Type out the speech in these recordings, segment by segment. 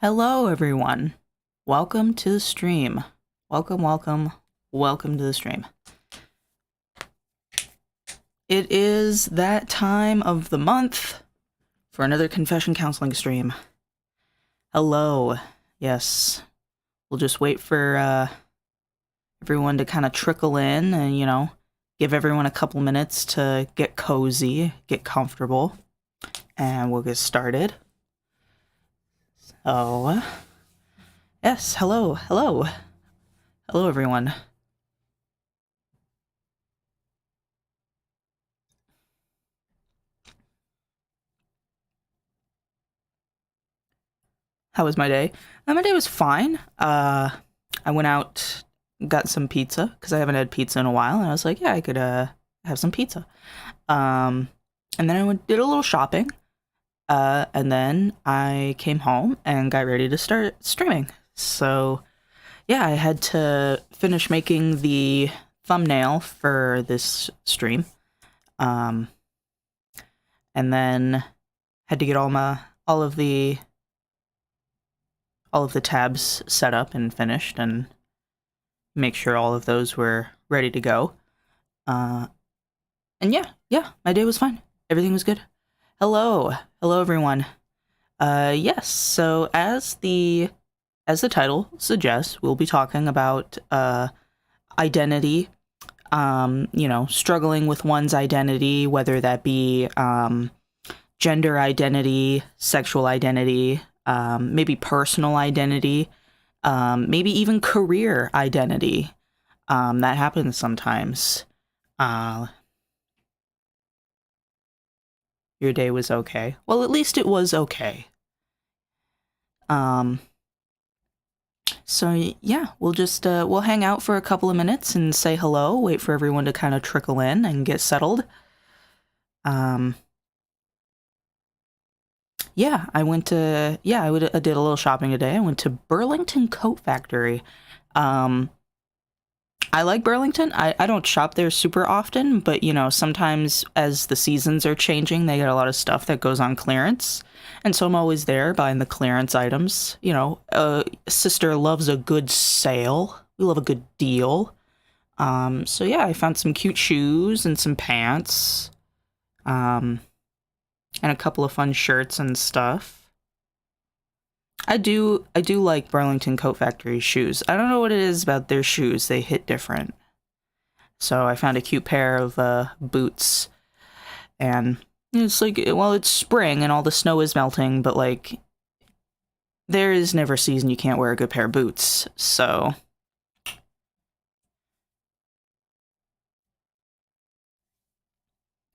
Hello, everyone. Welcome to the stream. Welcome to the stream. It is that time of the month for another confession counseling stream. Hello. Yes. We'll just wait for everyone to kind of trickle in and, give everyone a couple minutes to get cozy, get comfortable, and we'll get started. So, yes, hello, everyone. How was my day? My day was fine. I went out, got some pizza, because I haven't had pizza in a while, and I was like, yeah, I could have some pizza. And then I did a little shopping, and then I came home and got ready to start streaming. So, yeah, I had to finish making the thumbnail for this stream, and then had to get all of the tabs set up and finished and make sure all of those were ready to go. And yeah, my day was fine. Everything was good. Hello everyone. Yes, so as the title suggests, we'll be talking about identity, struggling with one's identity, whether that be gender identity, sexual identity, maybe personal identity, maybe even career identity. That happens sometimes. Your day was okay. Well, at least it was okay. So yeah, we'll just we'll hang out for a couple of minutes and say hello, wait for everyone to kind of trickle in and get settled. Yeah, I did a little shopping today. I went to Burlington Coat Factory. I like Burlington. I don't shop there super often, but sometimes as the seasons are changing, they get a lot of stuff that goes on clearance. And so I'm always there buying the clearance items. Sister loves a good sale. We love a good deal. So yeah, I found some cute shoes and some pants. And a couple of fun shirts and stuff. I do like Burlington Coat Factory shoes. I don't know what it is about their shoes. They hit different. So I found a cute pair of boots. And it's like, well, it's spring and all the snow is melting, but like, there is never a season you can't wear a good pair of boots. So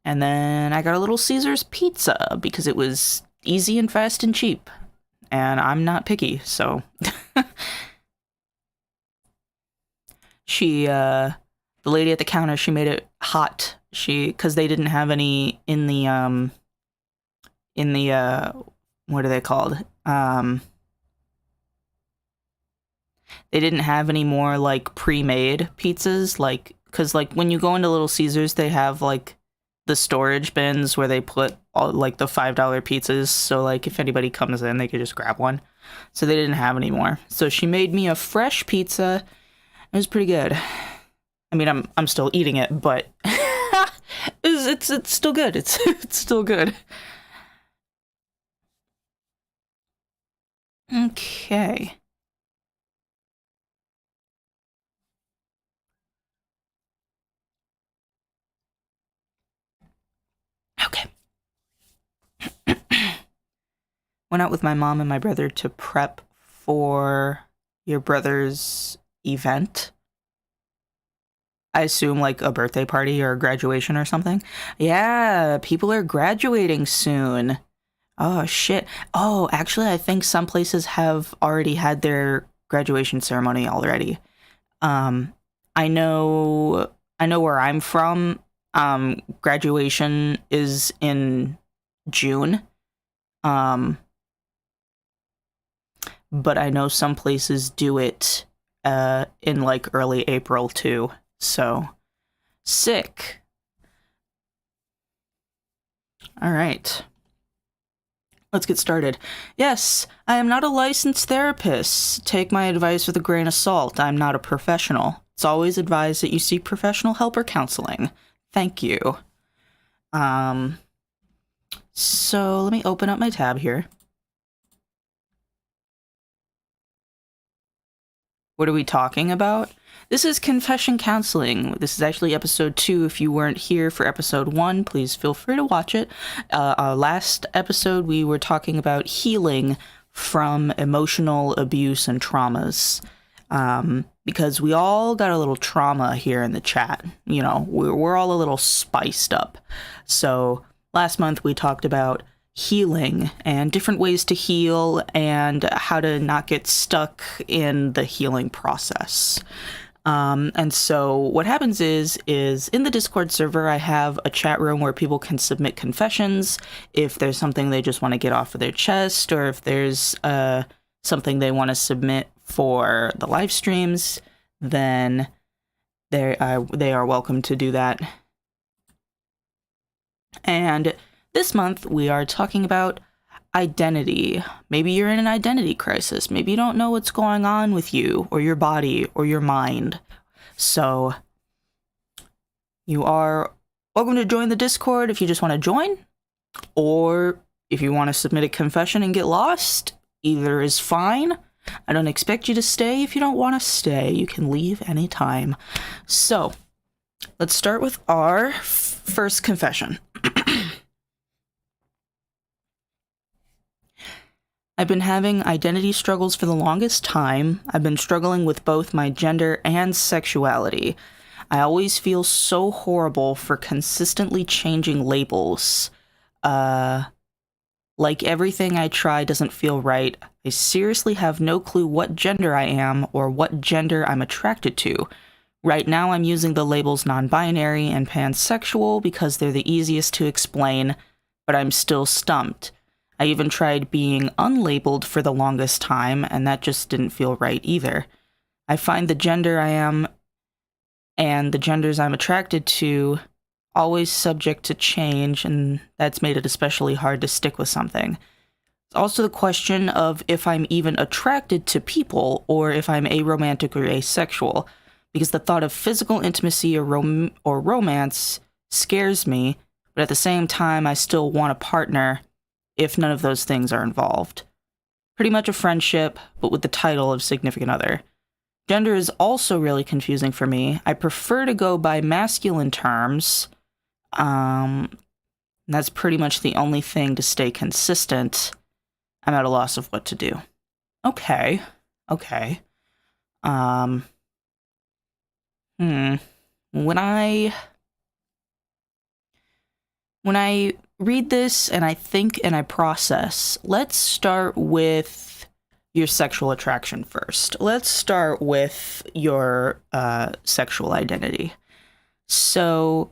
and then I got a Little Caesars pizza because it was easy and fast and cheap. And I'm not picky, so the lady at the counter, she made it hot. Because they didn't have any in the what are they called? They didn't have any more like pre-made pizzas, because when you go into Little Caesars, they have like the storage bins where they put all like the $5 pizzas, so like if anybody comes in, they could just grab one. So they didn't have any more. So she made me a fresh pizza. It was pretty good. I mean, I'm still eating it, but it's still good. It's still good. Okay. Okay. Went out with my mom and my brother to prep for your brother's event. I assume like a birthday party or a graduation or something. Yeah, people are graduating soon. Oh, shit. Oh, actually, I think some places have already had their graduation ceremony already. I know where I'm from. Graduation is in June. But I know some places do it in like early April too. So sick. All right. Let's get started. Yes, I am not a licensed therapist. Take my advice with a grain of salt. I'm not a professional. It's always advised that you seek professional help or counseling. Thank you. So let me open up my tab here. What are we talking about? This is Confession Counseling. This is actually episode 2. If you weren't here for episode 1, please feel free to watch it. Last episode, we were talking about healing from emotional abuse and traumas. Because we all got a little trauma here in the chat. You know, we're all a little spiced up. So last month, we talked about healing and different ways to heal and how to not get stuck in the healing process. And so what happens is in the Discord server, I have a chat room where people can submit confessions if there's something they just want to get off of their chest, or if there's something they want to submit for the live streams, then they are welcome to do that. And this month, we are talking about identity. Maybe you're in an identity crisis. Maybe you don't know what's going on with you or your body or your mind. So you are welcome to join the Discord if you just want to join, or if you want to submit a confession and get lost. Either is fine. I don't expect you to stay if you don't want to stay. You can leave anytime. So let's start with our first confession. I've been having identity struggles for the longest time. I've been struggling with both my gender and sexuality. I always feel so horrible for consistently changing labels. Like everything I try doesn't feel right. I seriously have no clue what gender I am or what gender I'm attracted to. Right now I'm using the labels non-binary and pansexual because they're the easiest to explain, but I'm still stumped. I even tried being unlabeled for the longest time, and that just didn't feel right either. I find the gender I am and the genders I'm attracted to always subject to change, and that's made it especially hard to stick with something. It's also the question of if I'm even attracted to people or if I'm aromantic or asexual, because the thought of physical intimacy or romance scares me, but at the same time I still want a partner if none of those things are involved. Pretty much a friendship, but with the title of significant other. Gender is also really confusing for me. I prefer to go by masculine terms. That's pretty much the only thing to stay consistent. I'm at a loss of what to do. Okay. When I read this and I think and I process, let's start with your sexual attraction first. Let's start with your sexual identity. So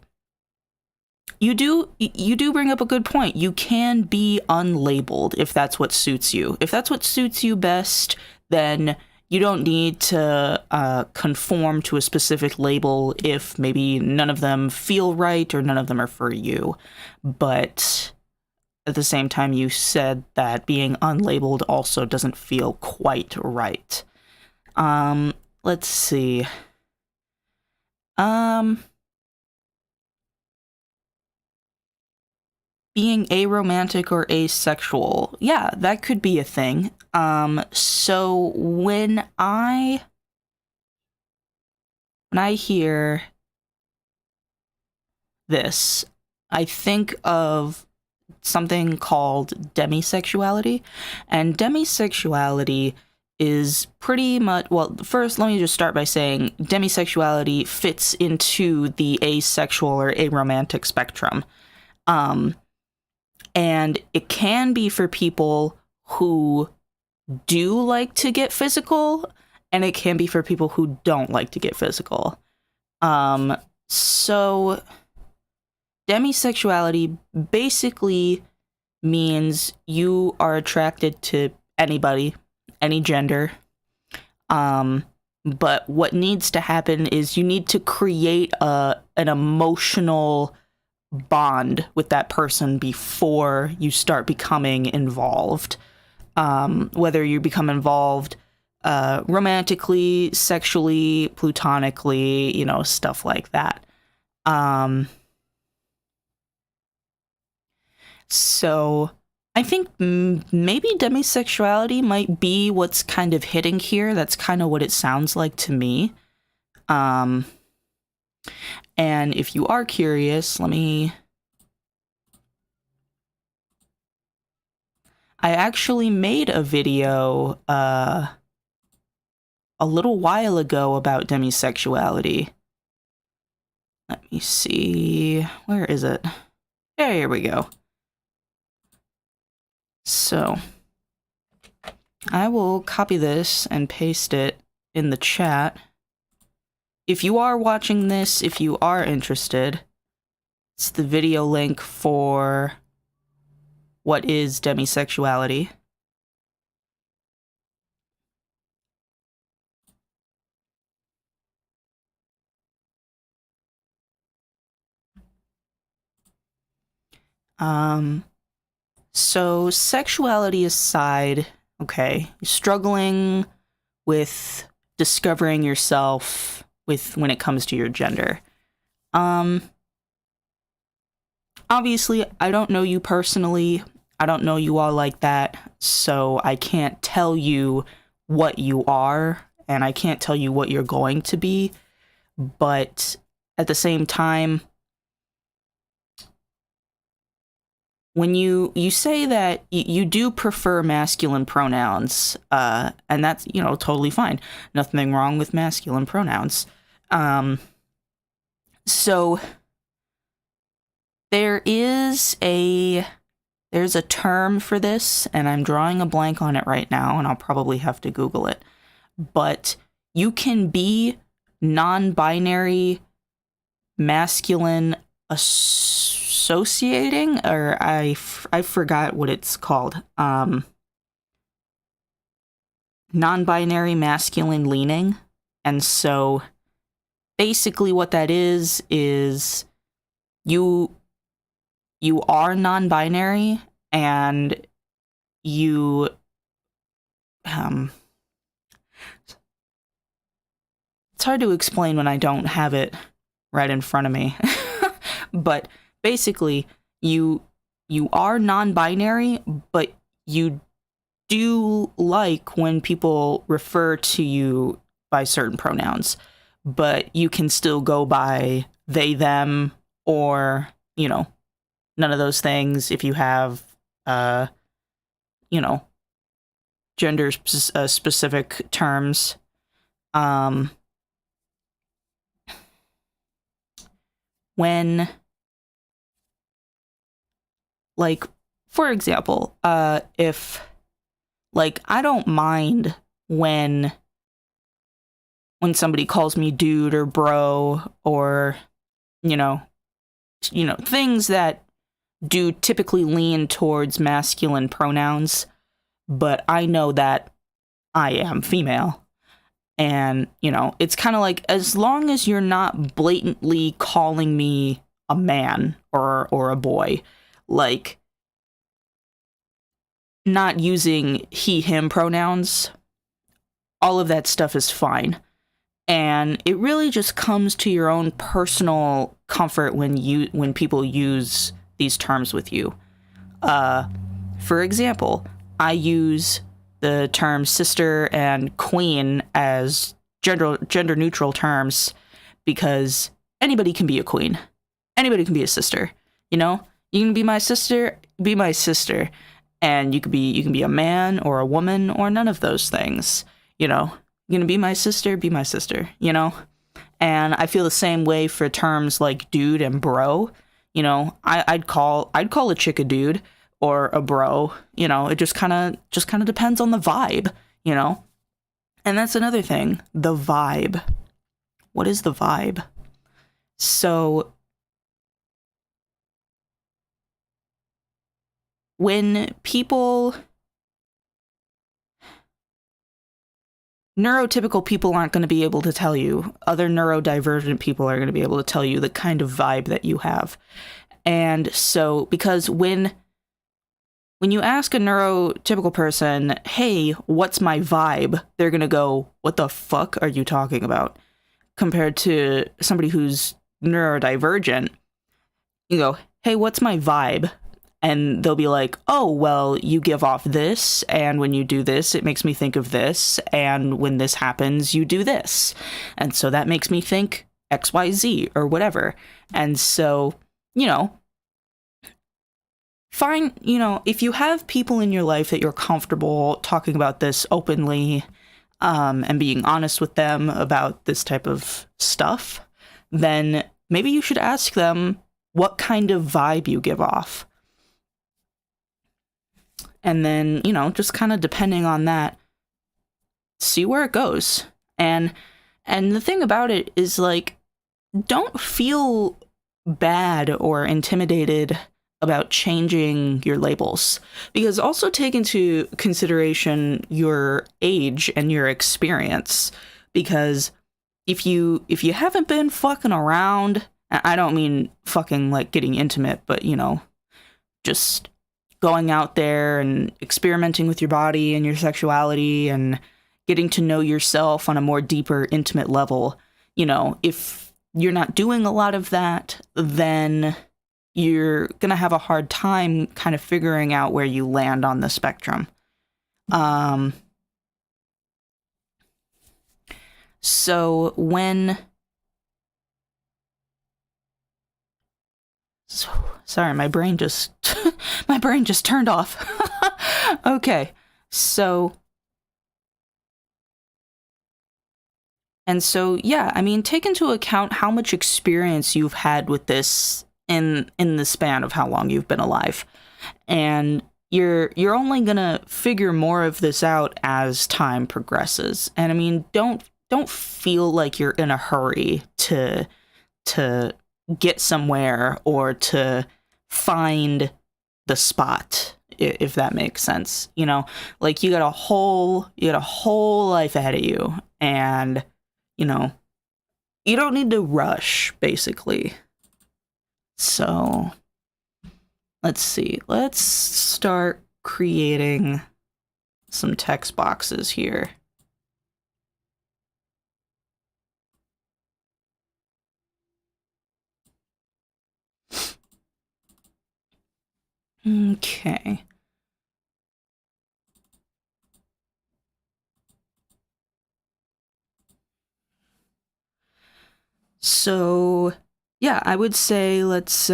you do bring up a good point. You can be unlabeled if that's what suits you. If that's what suits you best, then you don't need to conform to a specific label if maybe none of them feel right or none of them are for you. But at the same time, you said that being unlabeled also doesn't feel quite right. Let's see. Being aromantic or asexual. Yeah, that could be a thing. So when I hear this, I think of something called demisexuality, and demisexuality is pretty much, well, first let me just start by saying demisexuality fits into the asexual or aromantic spectrum. And it can be for people who do like to get physical, and it can be for people who don't like to get physical. So demisexuality basically means you are attracted to anybody, any gender. But what needs to happen is you need to create an emotional bond with that person before you start becoming involved. Whether you become involved romantically, sexually, platonically, stuff like that. So I think maybe demisexuality might be what's kind of hitting here. That's kind of what it sounds like to me. And if you are curious, I actually made a video a little while ago about demisexuality. Let me see. Where is it? Here we go. So I will copy this and paste it in the chat. If you are watching this, if you are interested, it's the video link for what is demisexuality. So sexuality aside, okay, struggling with discovering yourself when it comes to your gender. Obviously, I don't know you personally. I don't know you all like that, so I can't tell you what you are, and I can't tell you what you're going to be, but at the same time, when you say that you do prefer masculine pronouns, and that's, totally fine. Nothing wrong with masculine pronouns. So there's a term for this, and I'm drawing a blank on it right now, and I'll probably have to Google it. But you can be non-binary masculine associating, or I forgot what it's called. Non-binary masculine leaning. And so basically what that is you are non-binary, and you it's hard to explain when I don't have it right in front of me. But basically, you are non-binary, but you do like when people refer to you by certain pronouns, but you can still go by they, them, or, none of those things if you have, gender specific terms. When, for example, if, I don't mind when somebody calls me dude or bro, or, things that do typically lean towards masculine pronouns, but I know that I am female. And, it's kind of like, as long as you're not blatantly calling me a man or a boy, not using he, him pronouns, all of that stuff is fine. And it really just comes to your own personal comfort when people use these terms with you. For example, I use the terms sister and queen as gender neutral terms because anybody can be a queen. Anybody can be a sister. You can be my sister, and you can be a man or a woman or none of those things. You're gonna be my sister, And I feel the same way for terms like dude and bro. I'd call a chick a dude or a bro. It just kind of depends on the vibe, And that's another thing, the vibe. What is the vibe? So when neurotypical people aren't going to be able to tell you, other neurodivergent people are going to be able to tell you the kind of vibe that you have. And so, because when you ask a neurotypical person, hey, what's my vibe? They're going to go, what the fuck are you talking about? Compared to somebody who's neurodivergent, you go, hey, what's my vibe? And they'll be like, oh, well, you give off this, and when you do this, it makes me think of this, and when this happens, you do this. And so that makes me think XYZ or whatever. And so, you know, find, if you have people in your life that you're comfortable talking about this openly, and being honest with them about this type of stuff, then maybe you should ask them what kind of vibe you give off. And then, just kind of depending on that, see where it goes. And the thing about it is, like, don't feel bad or intimidated about changing your labels, because also take into consideration your age and your experience. Because if you haven't been fucking around, I don't mean fucking like getting intimate, but just going out there and experimenting with your body and your sexuality and getting to know yourself on a more deeper, intimate level, if you're not doing a lot of that, then you're going to have a hard time kind of figuring out where you land on the spectrum. So sorry, my brain just turned off. Okay. So yeah, I mean, take into account how much experience you've had with this in the span of how long you've been alive. And you're only going to figure more of this out as time progresses. And I mean, don't feel like you're in a hurry to get somewhere or to find the spot, if that makes sense. Like, you got a whole life ahead of you, and you don't need to rush, basically. So let's see. Let's start creating some text boxes here. Okay. So, yeah, I would say let's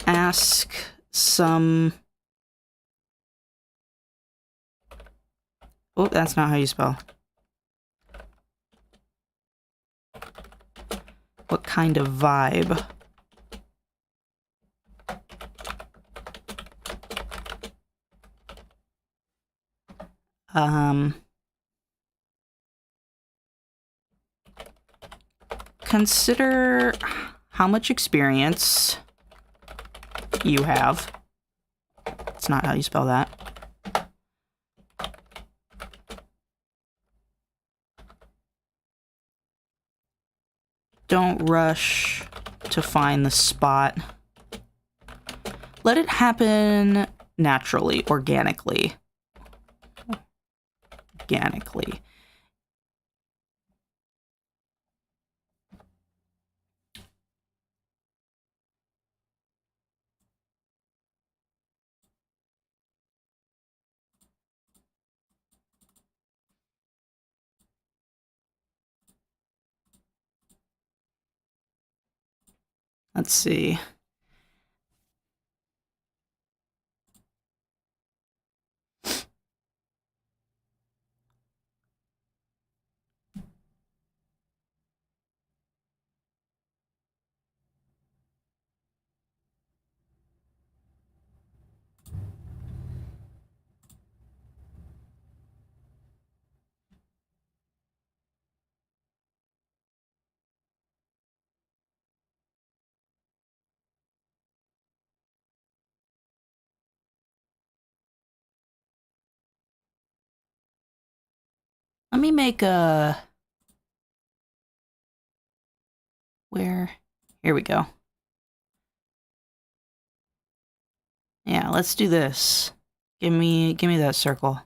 ask some... Oh, that's not how you spell. What kind of vibe? Consider how much experience you have. It's not how you spell that. Don't rush to find the spot. Let it happen naturally, organically. Let's see. Let me make a... Where here we go. Yeah, let's do this. Give me that circle.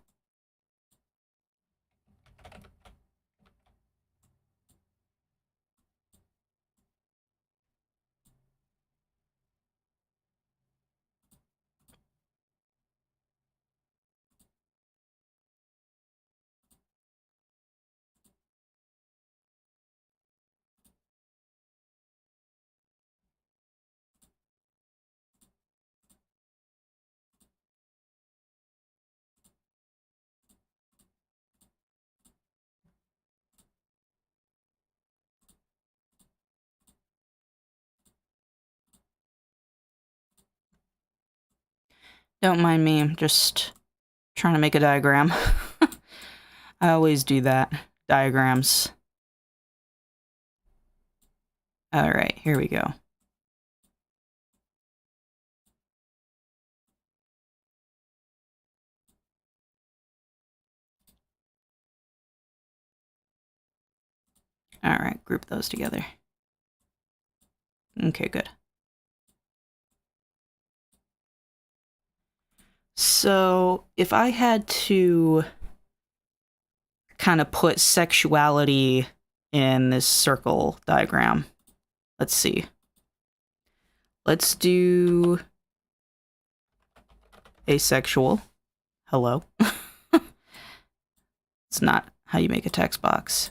Don't mind me, I'm just trying to make a diagram. I always do that. Diagrams. Alright, here we go. Alright, group those together. Okay, good. So, if I had to kind of put sexuality in this circle diagram, let's see. Let's do asexual. Hello. It's not how you make a text box.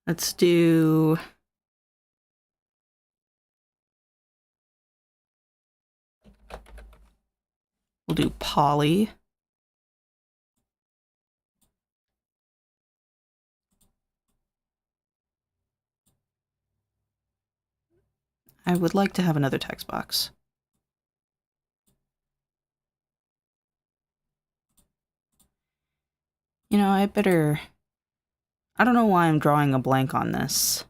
Let's do... We'll do poly. I would like to have another text box. You know, I don't know why I'm drawing a blank on this.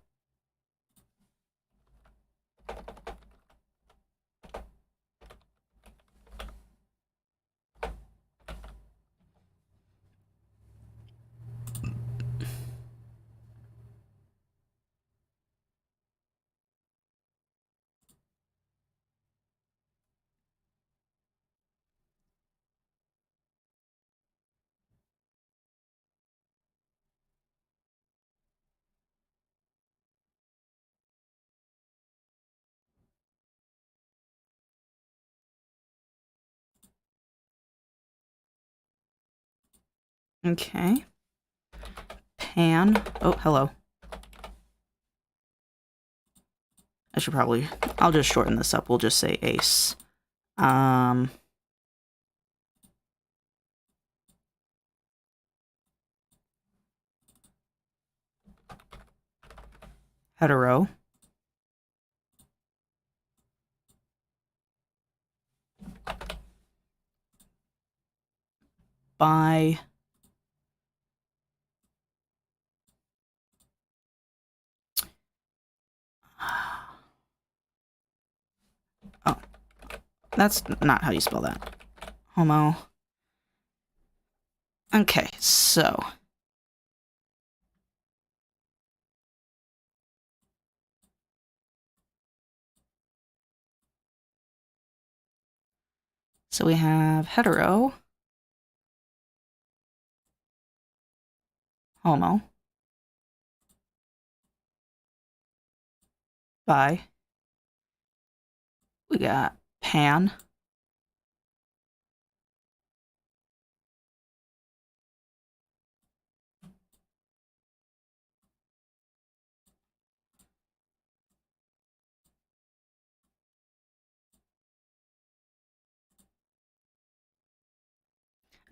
Okay. Pan. Oh, hello. I'll just shorten this up. We'll just say ace. Hetero. Bi. Oh, that's not how you spell that. Homo. Okay, so we have hetero, homo, bi. We got pan.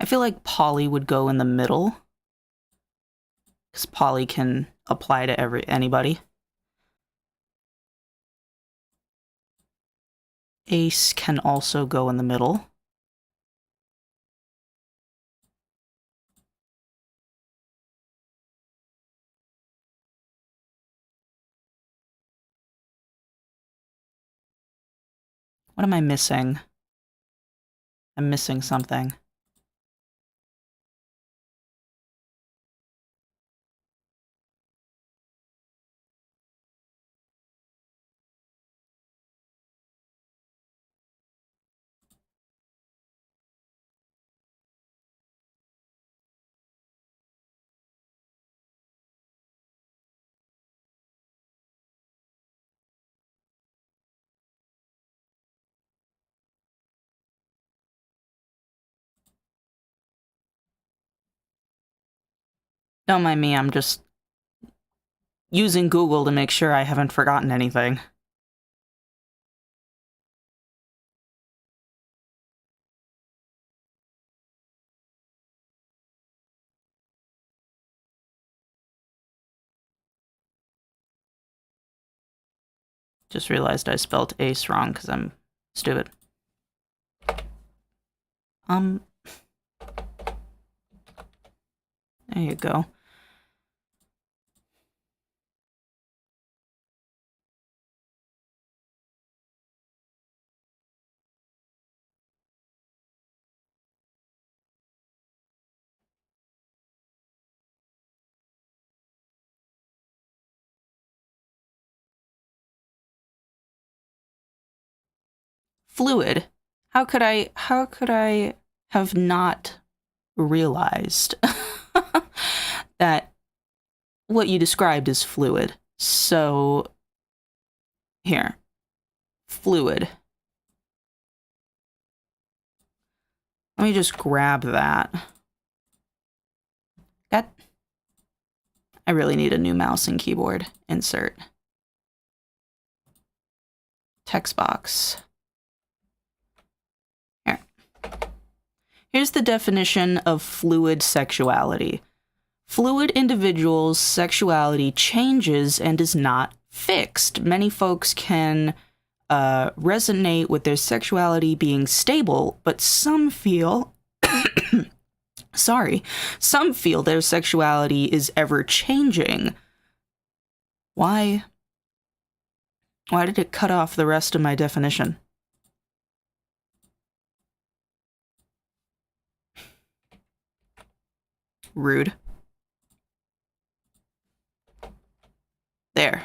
I feel like poly would go in the middle, because poly can apply to anybody. Ace can also go in the middle. What am I missing? I'm missing something. Don't mind me, I'm just using Google to make sure I haven't forgotten anything. Just realized I spelled ace wrong because I'm stupid. There you go. Fluid. How could I have not realized that what you described is fluid? So here, fluid. Let me just grab that. I really need a new mouse and keyboard. Insert. Text box. Here. Here's the definition of fluid sexuality. Fluid individuals' sexuality changes and is not fixed. Many folks can resonate with their sexuality being stable, but some feel some feel their sexuality is ever changing. Why did it cut off the rest of my definition? Rude. There.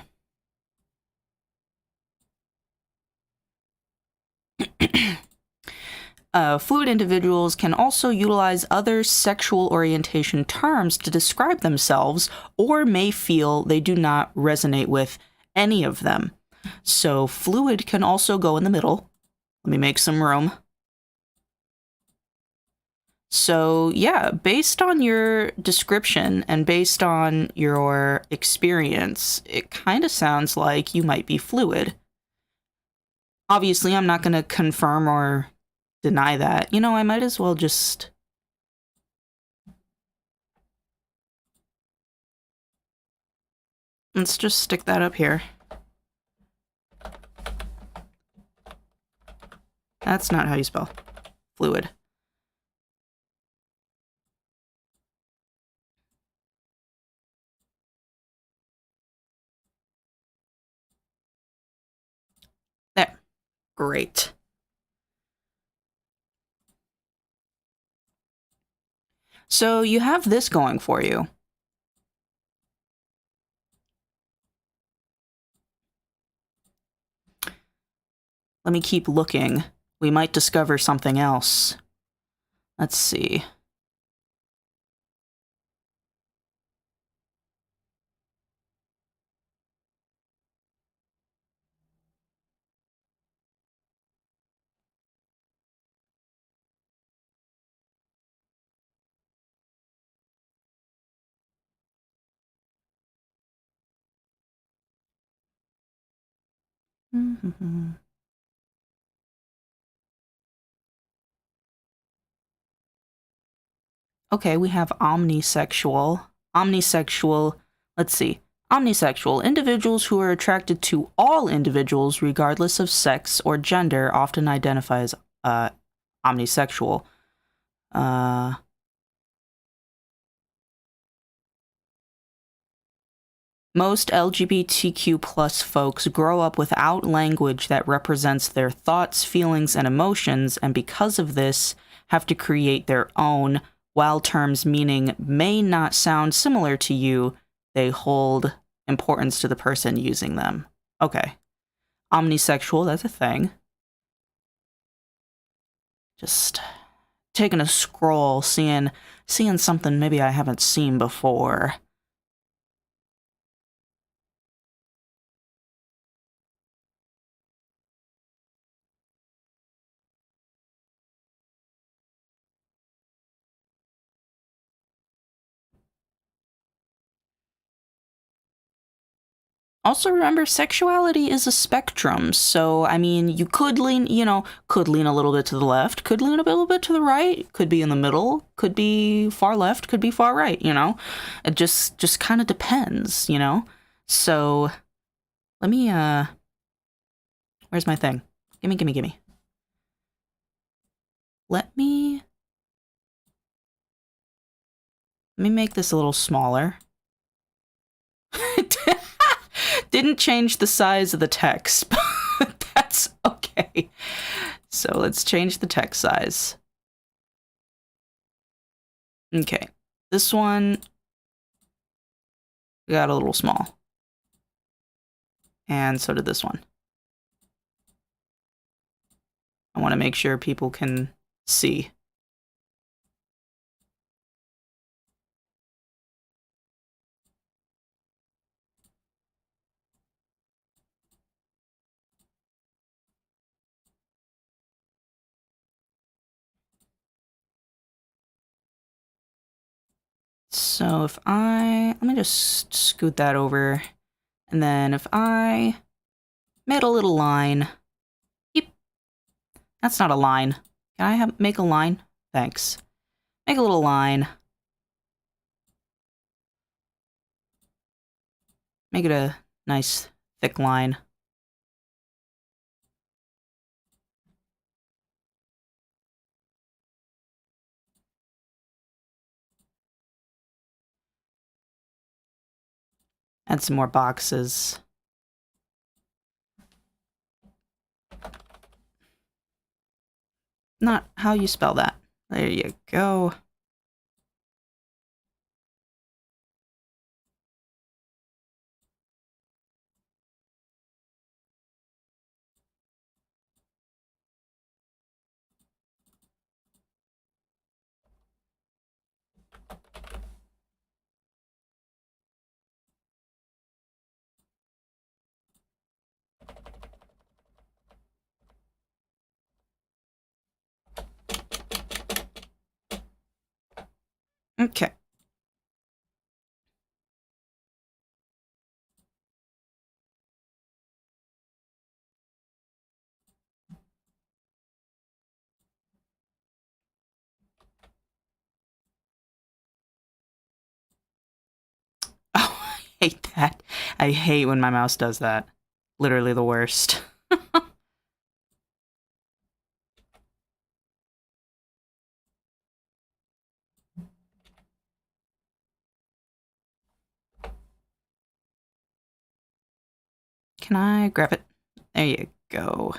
Fluid individuals can also utilize other sexual orientation terms to describe themselves, or may feel they do not resonate with any of them. So fluid can also go in the middle. Let me make some room. So yeah, based on your description and based on your experience, it kind of sounds like you might be fluid. Obviously, I'm not going to confirm or deny that. You know, I might as well just... Let's just stick that up here. That's not how you spell fluid. There. Great. So you have this going for you. Let me keep looking. We might discover something else. Let's see. Okay, we have omnisexual. Omnisexual, let's see. Omnisexual. Individuals who are attracted to all individuals regardless of sex or gender often identify as omnisexual. Most LGBTQ plus folks grow up without language that represents their thoughts, feelings, and emotions, and because of this, have to create their own. While terms meaning may not sound similar to you, they hold importance to the person using them. Okay. Omnisexual, that's a thing. Just taking a scroll, seeing something maybe I haven't seen before. Also remember, sexuality is a spectrum, so, I mean, you could lean, could lean a little bit to the left, could lean a little bit to the right, could be in the middle, could be far left, could be far right, It just kind of depends, So, let me, where's my thing? Gimme. Let me make this a little smaller. Didn't change the size of the text, but that's okay. So let's change the text size. Okay, this one got a little small. And so did this one. I want to make sure people can see. So if let me just scoot that over. And then if I made a little line. Beep. That's not a line. Can I make a line? Thanks. Make a little line. Make it a nice thick line. Add some more boxes. Not how you spell that. There you go. Okay. Oh, I hate that. I hate when my mouse does that. Literally the worst. Can I grab it? There you go.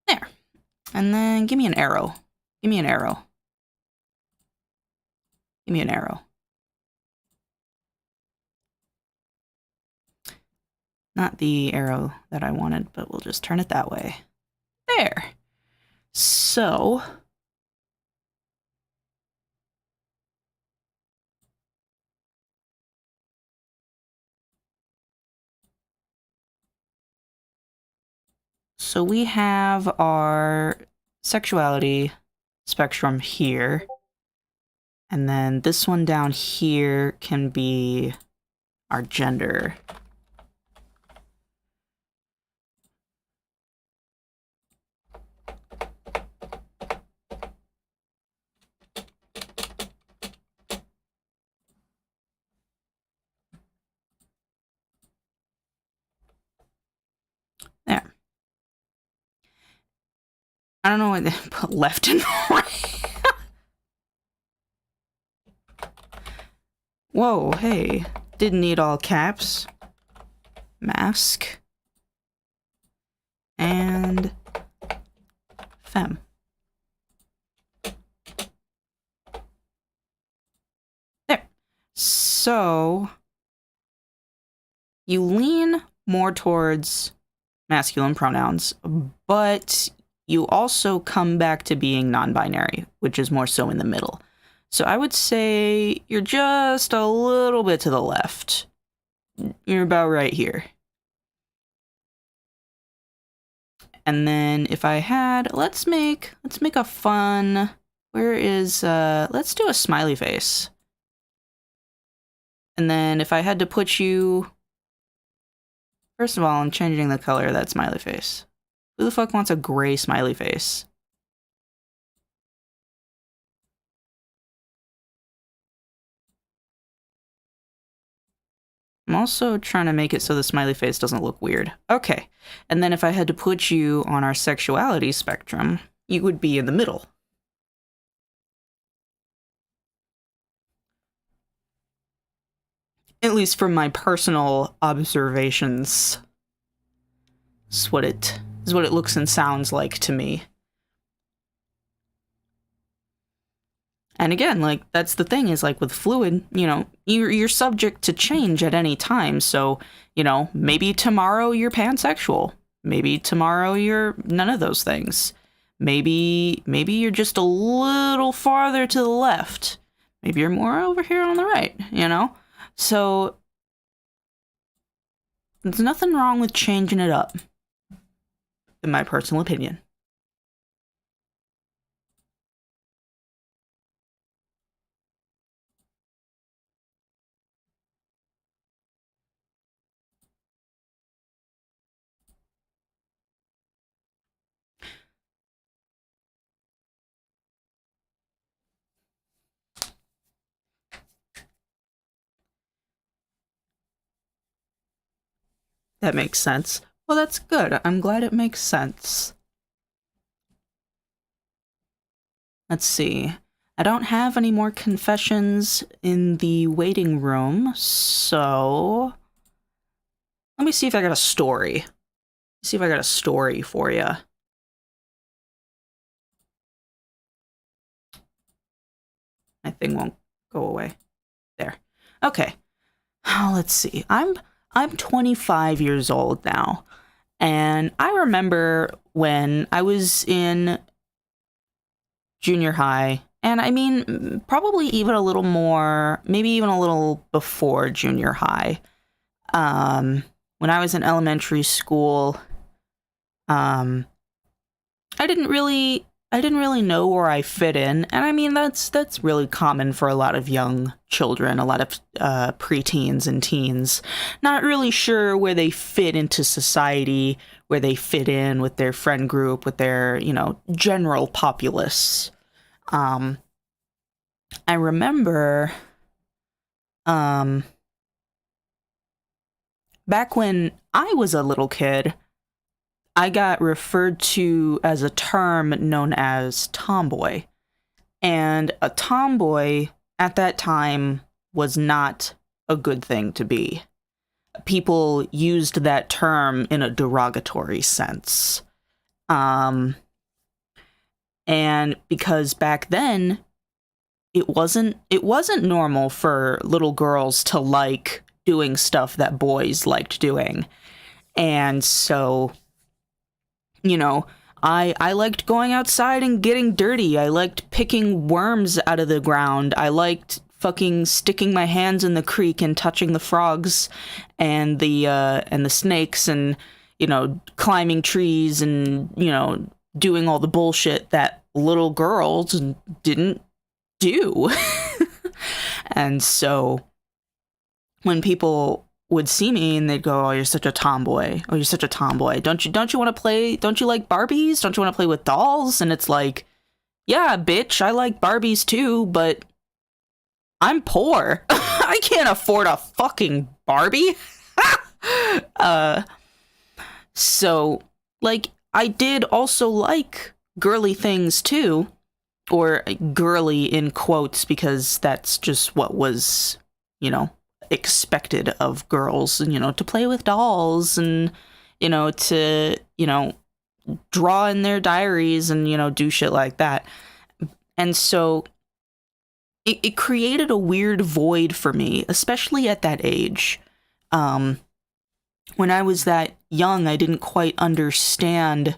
There. And then give me an arrow. Give me an arrow. Give me an arrow. Not the arrow that I wanted, but we'll just turn it that way. There. So we have our sexuality spectrum here. And then this one down here can be our gender. don't know what they put left and right. Whoa, hey. Didn't need all caps. Mask. And fem. There. So you lean more towards masculine pronouns, but you also come back to being non-binary, which is more so in the middle. So I would say you're just a little bit to the left. You're about right here. And then if I had, let's make a fun, where is, let's do a smiley face. And then if I had to put you, first of all, I'm changing the color of that smiley face. Who the fuck wants a gray smiley face? I'm also trying to make it so the smiley face doesn't look weird. Okay, and then if I had to put you on our sexuality spectrum, you would be in the middle. At least from my personal observations. This is what it looks and sounds like to me. And again, like, that's the thing, is like with fluid, you know, you're subject to change at any time. So, you know, maybe tomorrow you're pansexual. Maybe tomorrow you're none of those things. Maybe you're just a little farther to the left. Maybe you're more over here on the right, you know? So there's nothing wrong with changing it up, in my personal opinion. That makes sense. Well, that's good. I'm glad it makes sense. Let's see. I don't have any more confessions in the waiting room, so let me see if I got a story. See if I got a story for you. My thing won't go away. There. Okay. Oh, let's see. I'm 25 years old now, and I remember when I was in junior high, and I mean, probably even a little more, maybe even a little before junior high. When I was in elementary school, I didn't really know where I fit in, and I mean, that's really common for a lot of young children, a lot of preteens and teens, not really sure where they fit into society, where they fit in with their friend group, with their, you know, general populace. I remember, back when I was a little kid, I got referred to as a term known as tomboy. And a tomboy at that time was not a good thing to be. People used that term in a derogatory sense. And because back then it wasn't normal for little girls to like doing stuff that boys liked doing. And so, you know, I liked going outside and getting dirty. I liked picking worms out of the ground. I liked fucking sticking my hands in the creek and touching the frogs and the snakes, and, you know, climbing trees and, you know, doing all the bullshit that little girls didn't do. And so when people would see me and they'd go, "Oh, you're such a tomboy. Oh, you're such a tomboy. Don't you want to play? Don't you like Barbies? Don't you want to play with dolls?" And it's like, yeah, bitch, I like Barbies too, but I'm poor. I can't afford a fucking Barbie. So, like, I did also like girly things too, or girly in quotes because that's just what was, expected of girls, to play with dolls and, to, draw in their diaries and, do shit like that. And so it created a weird void for me, especially at that age. When I was that young, I didn't quite understand,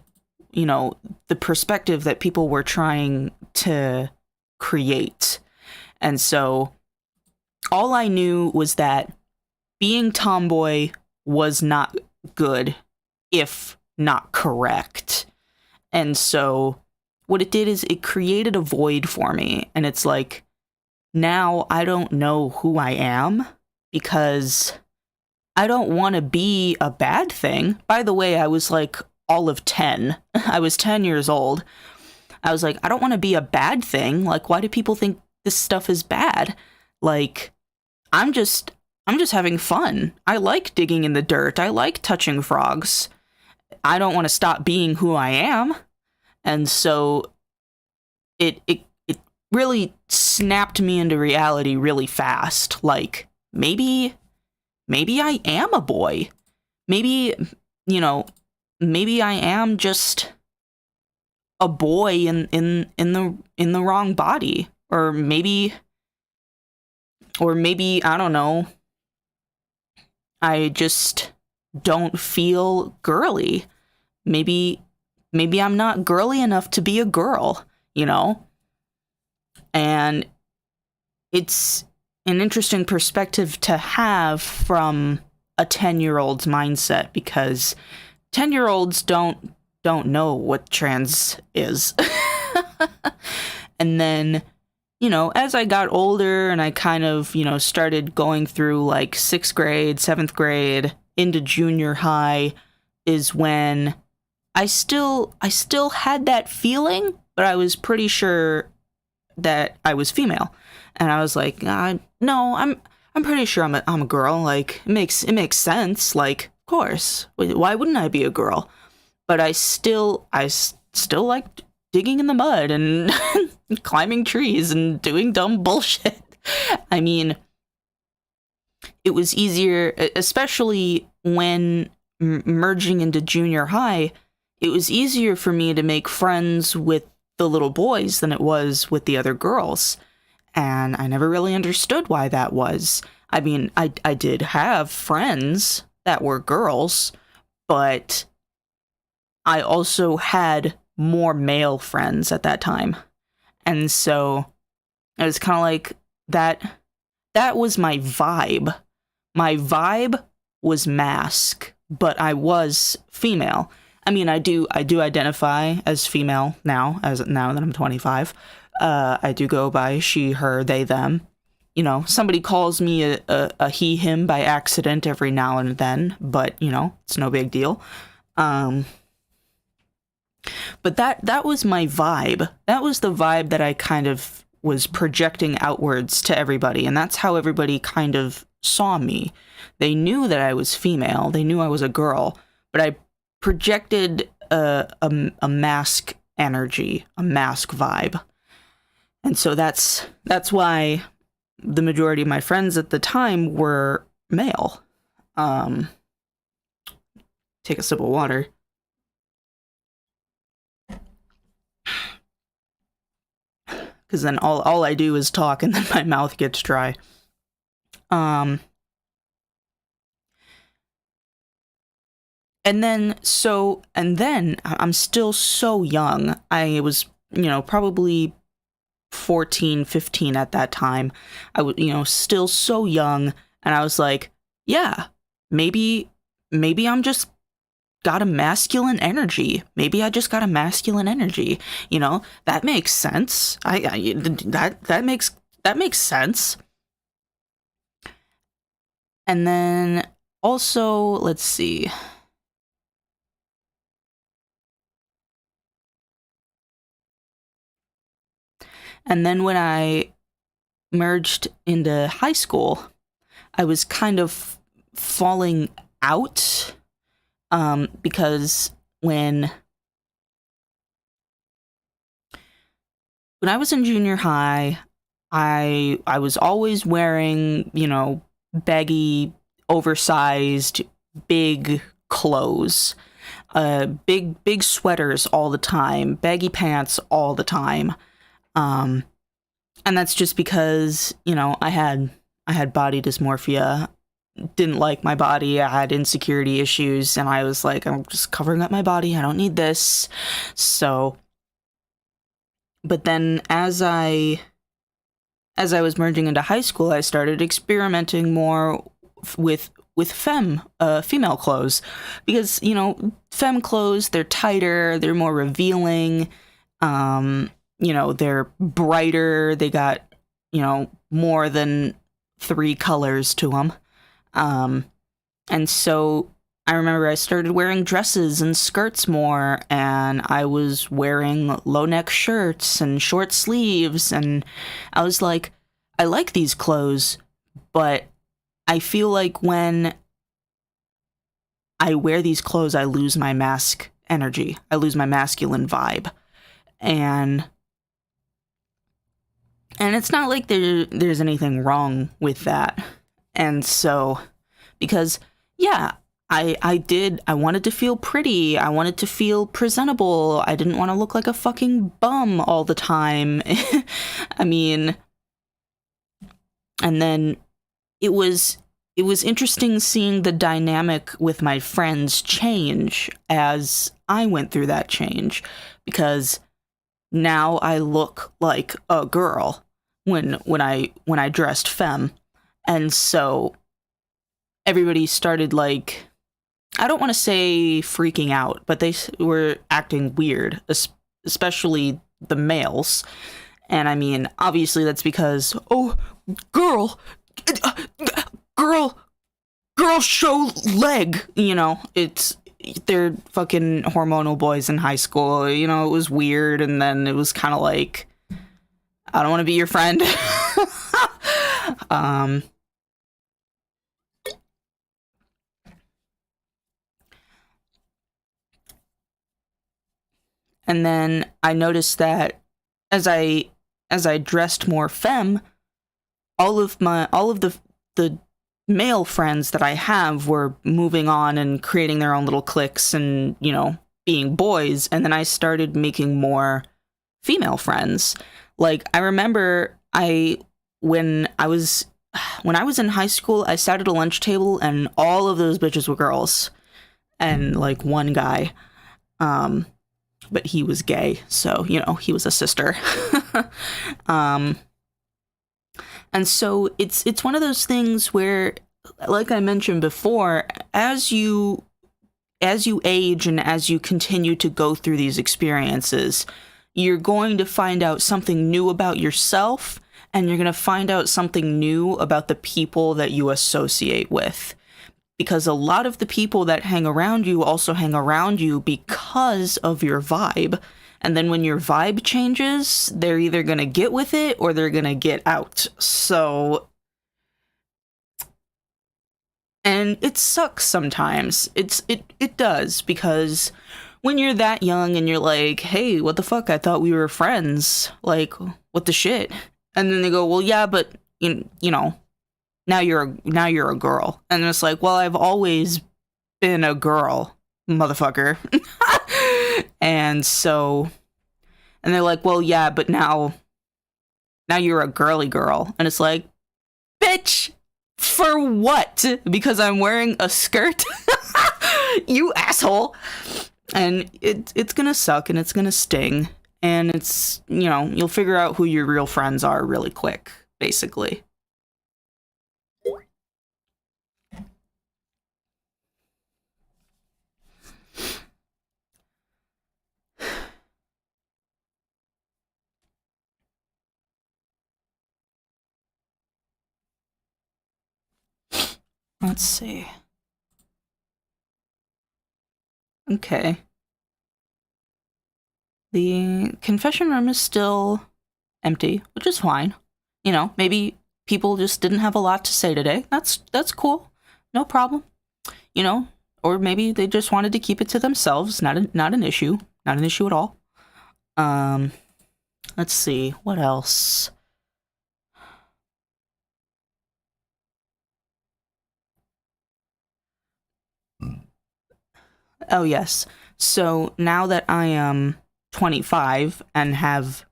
the perspective that people were trying to create. And so all I knew was that being tomboy was not good, if not correct. And so what it did is it created a void for me. And it's like, now I don't know who I am because I don't want to be a bad thing. By the way, I was like all of 10. I was 10 years old. I was like, I don't want to be a bad thing. Like, why do people think this stuff is bad? Like, I'm just having fun. I like digging in the dirt. I like touching frogs. I don't want to stop being who I am. And so it really snapped me into reality really fast. Like, maybe I am a boy. Maybe, maybe I am just a boy in the wrong body. Or maybe I don't know, I just don't feel girly. Maybe I'm not girly enough to be a girl, And it's an interesting perspective to have from a 10-year-old's mindset, because 10-year-olds don't know what trans is. And then, as I got older and I kind of, started going through like 6th grade, 7th grade into junior high is when I still had that feeling, but I was pretty sure that I was female. And I was like, no, I'm pretty sure I'm a girl. Like, it makes sense. Like, of course, why wouldn't I be a girl? But I still liked digging in the mud and climbing trees and doing dumb bullshit. I mean, it was easier, especially when merging into junior high, it was easier for me to make friends with the little boys than it was with the other girls. And I never really understood why that was. I mean, I did have friends that were girls, but I also had more male friends at that time. And so it was kind of like that was my vibe. My vibe was mask, but I was female. I mean, I do identify as female now that I'm 25. I do go by she, her, they, them. Somebody calls me a he, him by accident every now and then, but, it's no big deal. But that was my vibe. That was the vibe that I kind of was projecting outwards to everybody, and that's how everybody kind of saw me. They knew that I was female. They knew I was a girl, but I projected a mask energy, a mask vibe. And so that's why the majority of my friends at the time were male. Take a sip of water. Because then all I do is talk and then my mouth gets dry. And then I'm still so young. I was, probably 14, 15 at that time. I was, still so young. And I was like, yeah, maybe I'm just got a masculine energy. Maybe I just got a masculine energy. That makes sense. That makes sense. And then also, let's see. And then when I merged into high school, I was kind of falling out because when when I was in junior high, I was always wearing, baggy, oversized, big clothes. Big sweaters all the time, baggy pants all the time. Um, and that's just because, I had body dysmorphia, didn't like my body, I had insecurity issues, and I was like, I'm just covering up my body, I don't need this. So, but then as I was merging into high school, I started experimenting more with female clothes, because femme clothes, they're tighter, they're more revealing, they're brighter, they got more than three colors to them, and so I remember I started wearing dresses and skirts more, and I was wearing low neck shirts and short sleeves, and I was like, I like these clothes, but I feel like when I wear these clothes, I lose my mask energy. I lose my masculine vibe. And it's not like there's anything wrong with that. And so, because, yeah, I wanted to feel pretty. I wanted to feel presentable. I didn't want to look like a fucking bum all the time. I mean, and then it was interesting seeing the dynamic with my friends change as I went through that change, because now I look like a girl when I dressed femme. And so everybody started, like, I don't want to say freaking out, but they were acting weird, especially the males. And I mean, obviously that's because, oh, girl show leg, they're fucking hormonal boys in high school, it was weird. And then it was kind of like, I don't want to be your friend. And then I noticed that as I dressed more femme, all of the male friends that I have were moving on and creating their own little cliques and, being boys. And then I started making more female friends. Like, I remember when I was in high school, I sat at a lunch table and all of those bitches were girls and, like, one guy. But he was gay, so, he was a sister. And so it's one of those things where, like I mentioned before, as you age and as you continue to go through these experiences, you're going to find out something new about yourself, and you're going to find out something new about the people that you associate with. Because a lot of the people that hang around you also hang around you because of your vibe. And then when your vibe changes, they're either going to get with it or they're going to get out. So, and it sucks sometimes. It does, because when you're that young and you're like, hey, what the fuck? I thought we were friends. Like, what the shit? And then they go, well, yeah, but now you're a girl. And it's like, well, I've always been a girl, motherfucker. And so, and they're like, well, yeah, but now you're a girly girl. And it's like, bitch, for what? Because I'm wearing a skirt? You asshole. And it's gonna suck and it's gonna sting. And it's, you'll figure out who your real friends are really quick, basically. Let's see. Okay. The confession room is still empty, which is fine. Maybe people just didn't have a lot to say today. That's cool. No problem. Or maybe they just wanted to keep it to themselves. Not an issue. Not an issue at all. Let's see, what else? Oh, yes. So now that I am 25 and have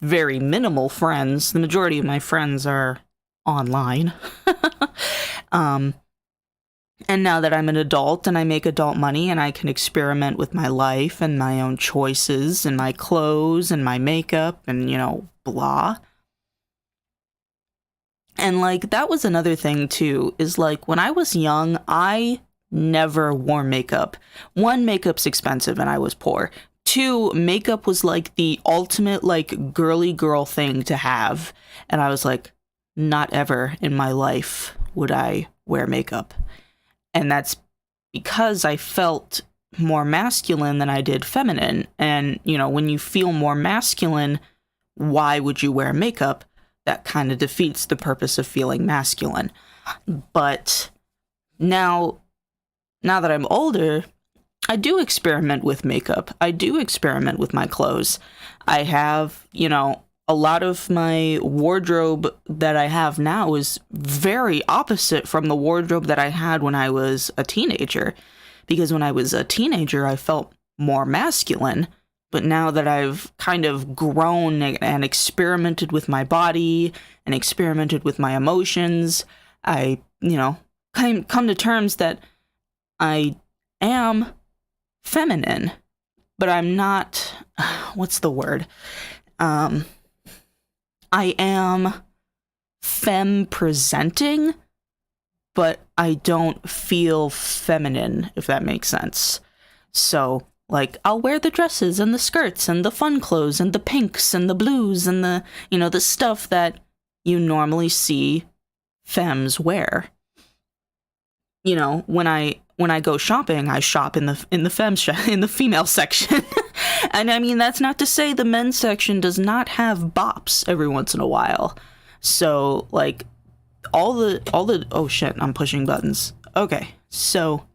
very minimal friends, the majority of my friends are online. um, and now that I'm an adult and I make adult money and I can experiment with my life and my own choices and my clothes and my makeup and, blah. And, like, that was another thing, too, is, like, when I was young, I never wore makeup. One, makeup's expensive and I was poor. Two, makeup was, like, the ultimate, like, girly girl thing to have. And I was like, not ever in my life would I wear makeup. And that's because I felt more masculine than I did feminine. And, when you feel more masculine, why would you wear makeup? That kind of defeats the purpose of feeling masculine. But now that I'm older, I do experiment with makeup. I do experiment with my clothes. I have, a lot of my wardrobe that I have now is very opposite from the wardrobe that I had when I was a teenager. Because when I was a teenager, I felt more masculine. But now that I've kind of grown and experimented with my body and experimented with my emotions, I, come to terms that I am feminine, but I'm not, what's the word? I am femme presenting, but I don't feel feminine, if that makes sense. So, like, I'll wear the dresses and the skirts and the fun clothes and the pinks and the blues and the, the stuff that you normally see femmes wear. When I go shopping, I shop in the in the female section. And I mean, that's not to say the men's section does not have bops every once in a while. So, like, all the oh shit, I'm pushing buttons. Okay. So,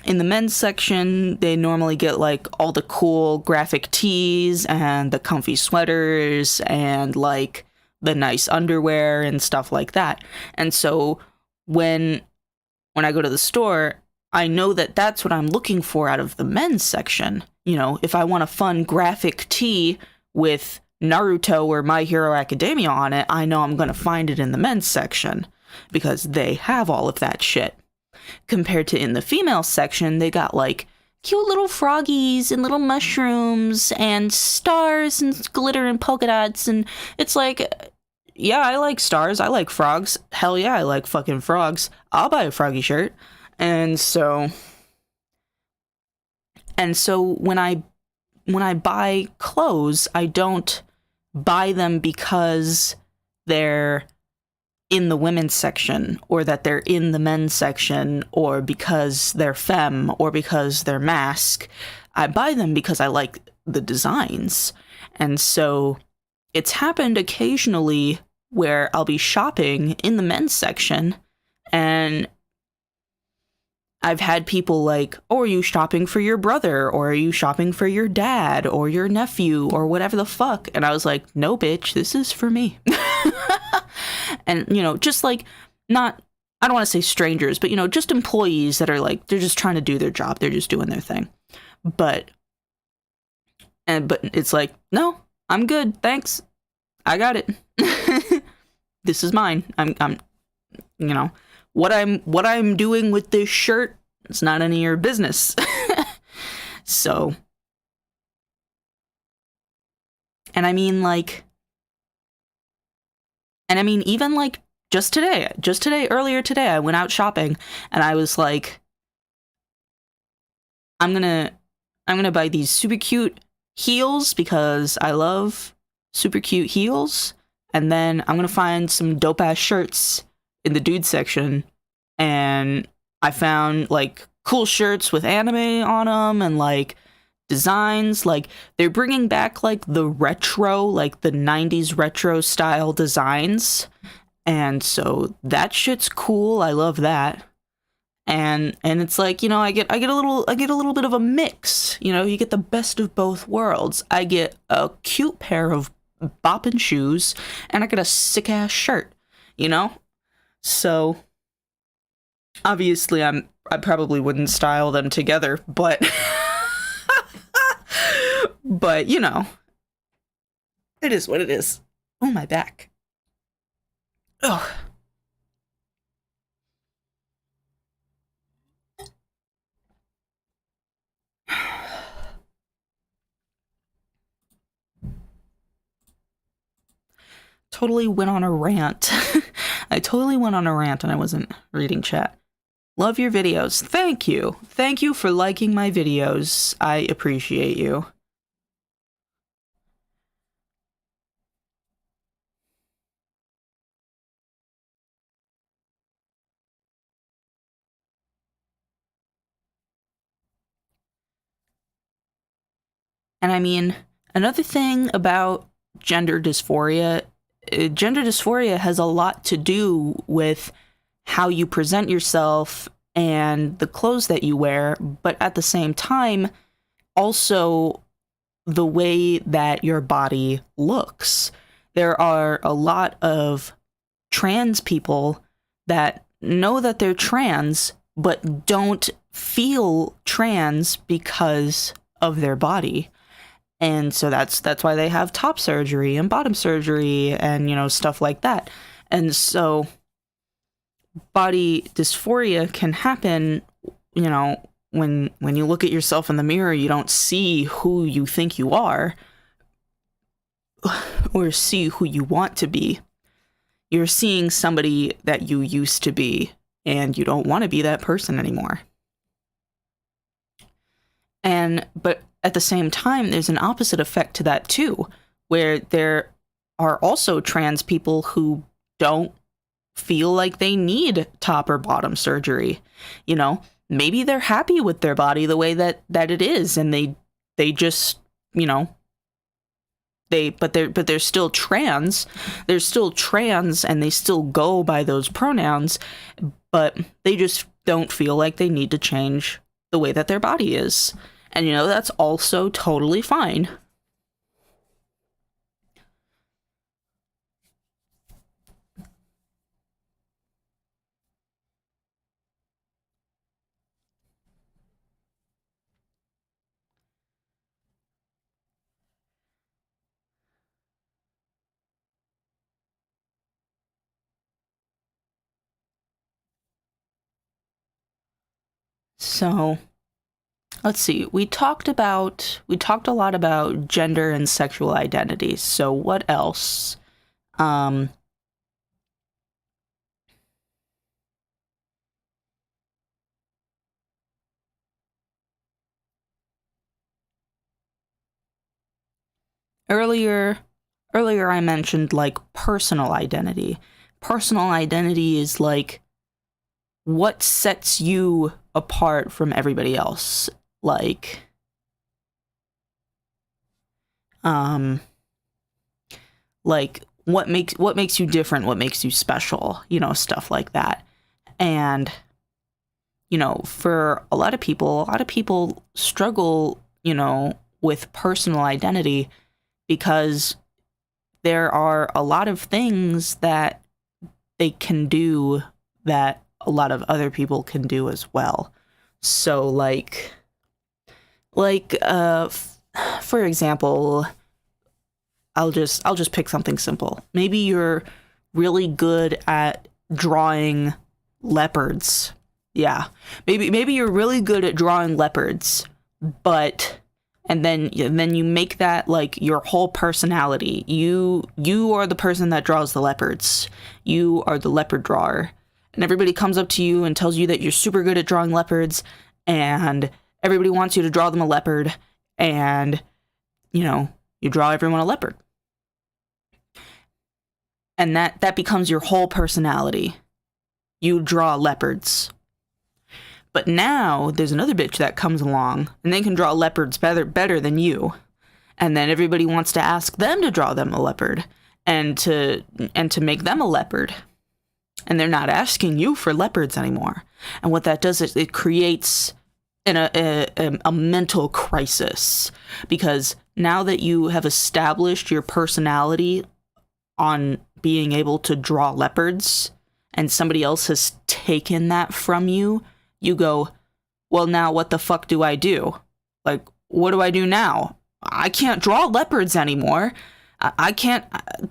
in the men's section, they normally get, like, all the cool graphic tees and the comfy sweaters and, like, the nice underwear and stuff like that. And so when I go to the store, I know that that's what I'm looking for out of the men's section. If I want a fun graphic tee with Naruto or My Hero Academia on it, I know I'm going to find it in the men's section because they have all of that shit. Compared to in the female section, they got, like, cute little froggies and little mushrooms and stars and glitter and polka dots. And it's like, yeah, I like stars. I like frogs. Hell yeah, I like fucking frogs. I'll buy a froggy shirt. And so when I buy clothes, I don't buy them because they're in the women's section or that they're in the men's section or because they're femme or because they're mask. I buy them because I like the designs. And so it's happened occasionally where I'll be shopping in the men's section and I've had people like, oh, are you shopping for your brother? Or are you shopping for your dad or your nephew or whatever the fuck? And I was like, no, bitch, this is for me. And, just like, not, I don't want to say strangers, but, just employees that are like, they're just trying to do their job. They're just doing their thing. But it's like, no, I'm good. Thanks. I got it. This is mine. I'm, what I'm doing with this shirt, it's not any of your business. So, and I mean, even like just today, earlier today, I went out shopping and I was like, I'm gonna buy these super cute heels because I love super cute heels. And then I'm gonna find some dope ass shirts in the dude section. And I found like cool shirts with anime on them and like designs. Like they're bringing back like the retro, like the 90s retro style designs. And so that shit's cool. I love that. And it's like, I get a little bit of a mix. You get the best of both worlds. I get a cute pair of bopping shoes, and I get a sick ass shirt. So obviously I probably wouldn't style them together, but but it is what it is. Oh, my back. Oh. Totally went on a rant. I totally went on a rant and I wasn't reading chat. Love your videos. Thank you. Thank you for liking my videos. I appreciate you. And I mean, another thing about gender dysphoria has a lot to do with how you present yourself and the clothes that you wear, but at the same time, also the way that your body looks. There are a lot of trans people that know that they're trans, but don't feel trans because of their body. And so that's why they have top surgery and bottom surgery and, stuff like that. And so body dysphoria can happen, when you look at yourself in the mirror, you don't see who you think you are or see who you want to be. You're seeing somebody that you used to be, and you don't want to be that person anymore. But at the same time, there's an opposite effect to that too, where there are also trans people who don't feel like they need top or bottom surgery. Maybe they're happy with their body the way that it is, and they just, but they're still trans. They're still trans, and they still go by those pronouns, but they just don't feel like they need to change the way that their body is. And, that's also totally fine. So, let's see. We talked a lot about gender and sexual identity. So what else? Earlier I mentioned like personal identity. Personal identity is like what sets you apart from everybody else. Like, what makes you different, what makes you special, stuff like that. And, for a lot of people struggle, with personal identity because there are a lot of things that they can do that a lot of other people can do as well. So for example, I'll just pick something simple. Maybe you're really good at drawing leopards. Yeah. Maybe you're really good at drawing leopards, and then you make that like your whole personality. You are the person that draws the leopards. You are the leopard drawer. And everybody comes up to you and tells you that you're super good at drawing leopards, and everybody wants you to draw them a leopard, and you draw everyone a leopard. And that becomes your whole personality. You draw leopards. But now there's another bitch that comes along and they can draw leopards better than you. And then everybody wants to ask them to draw them a leopard and to make them a leopard. And they're not asking you for leopards anymore. And what that does is it creates a mental crisis, because now that you have established your personality on being able to draw leopards and somebody else has taken that from you, you go, well, now what the fuck do I do? Like, what do I do now? I can't draw leopards anymore. I can't.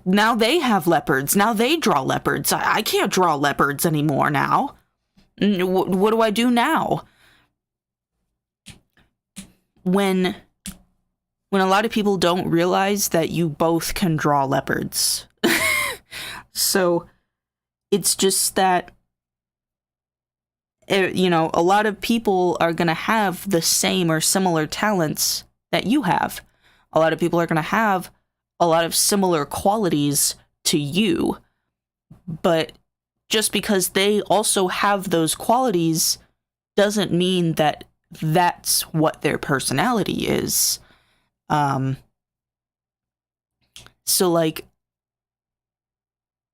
Now they have leopards. Now they draw leopards. I can't draw leopards anymore now. What do I do now? When a lot of people don't realize that you both can draw leopards. So it's just that, you know, a lot of people are going to have the same or similar talents that you have. A lot of people are going to have a lot of similar qualities to you. But just because they also have those qualities doesn't mean that that's what their personality is.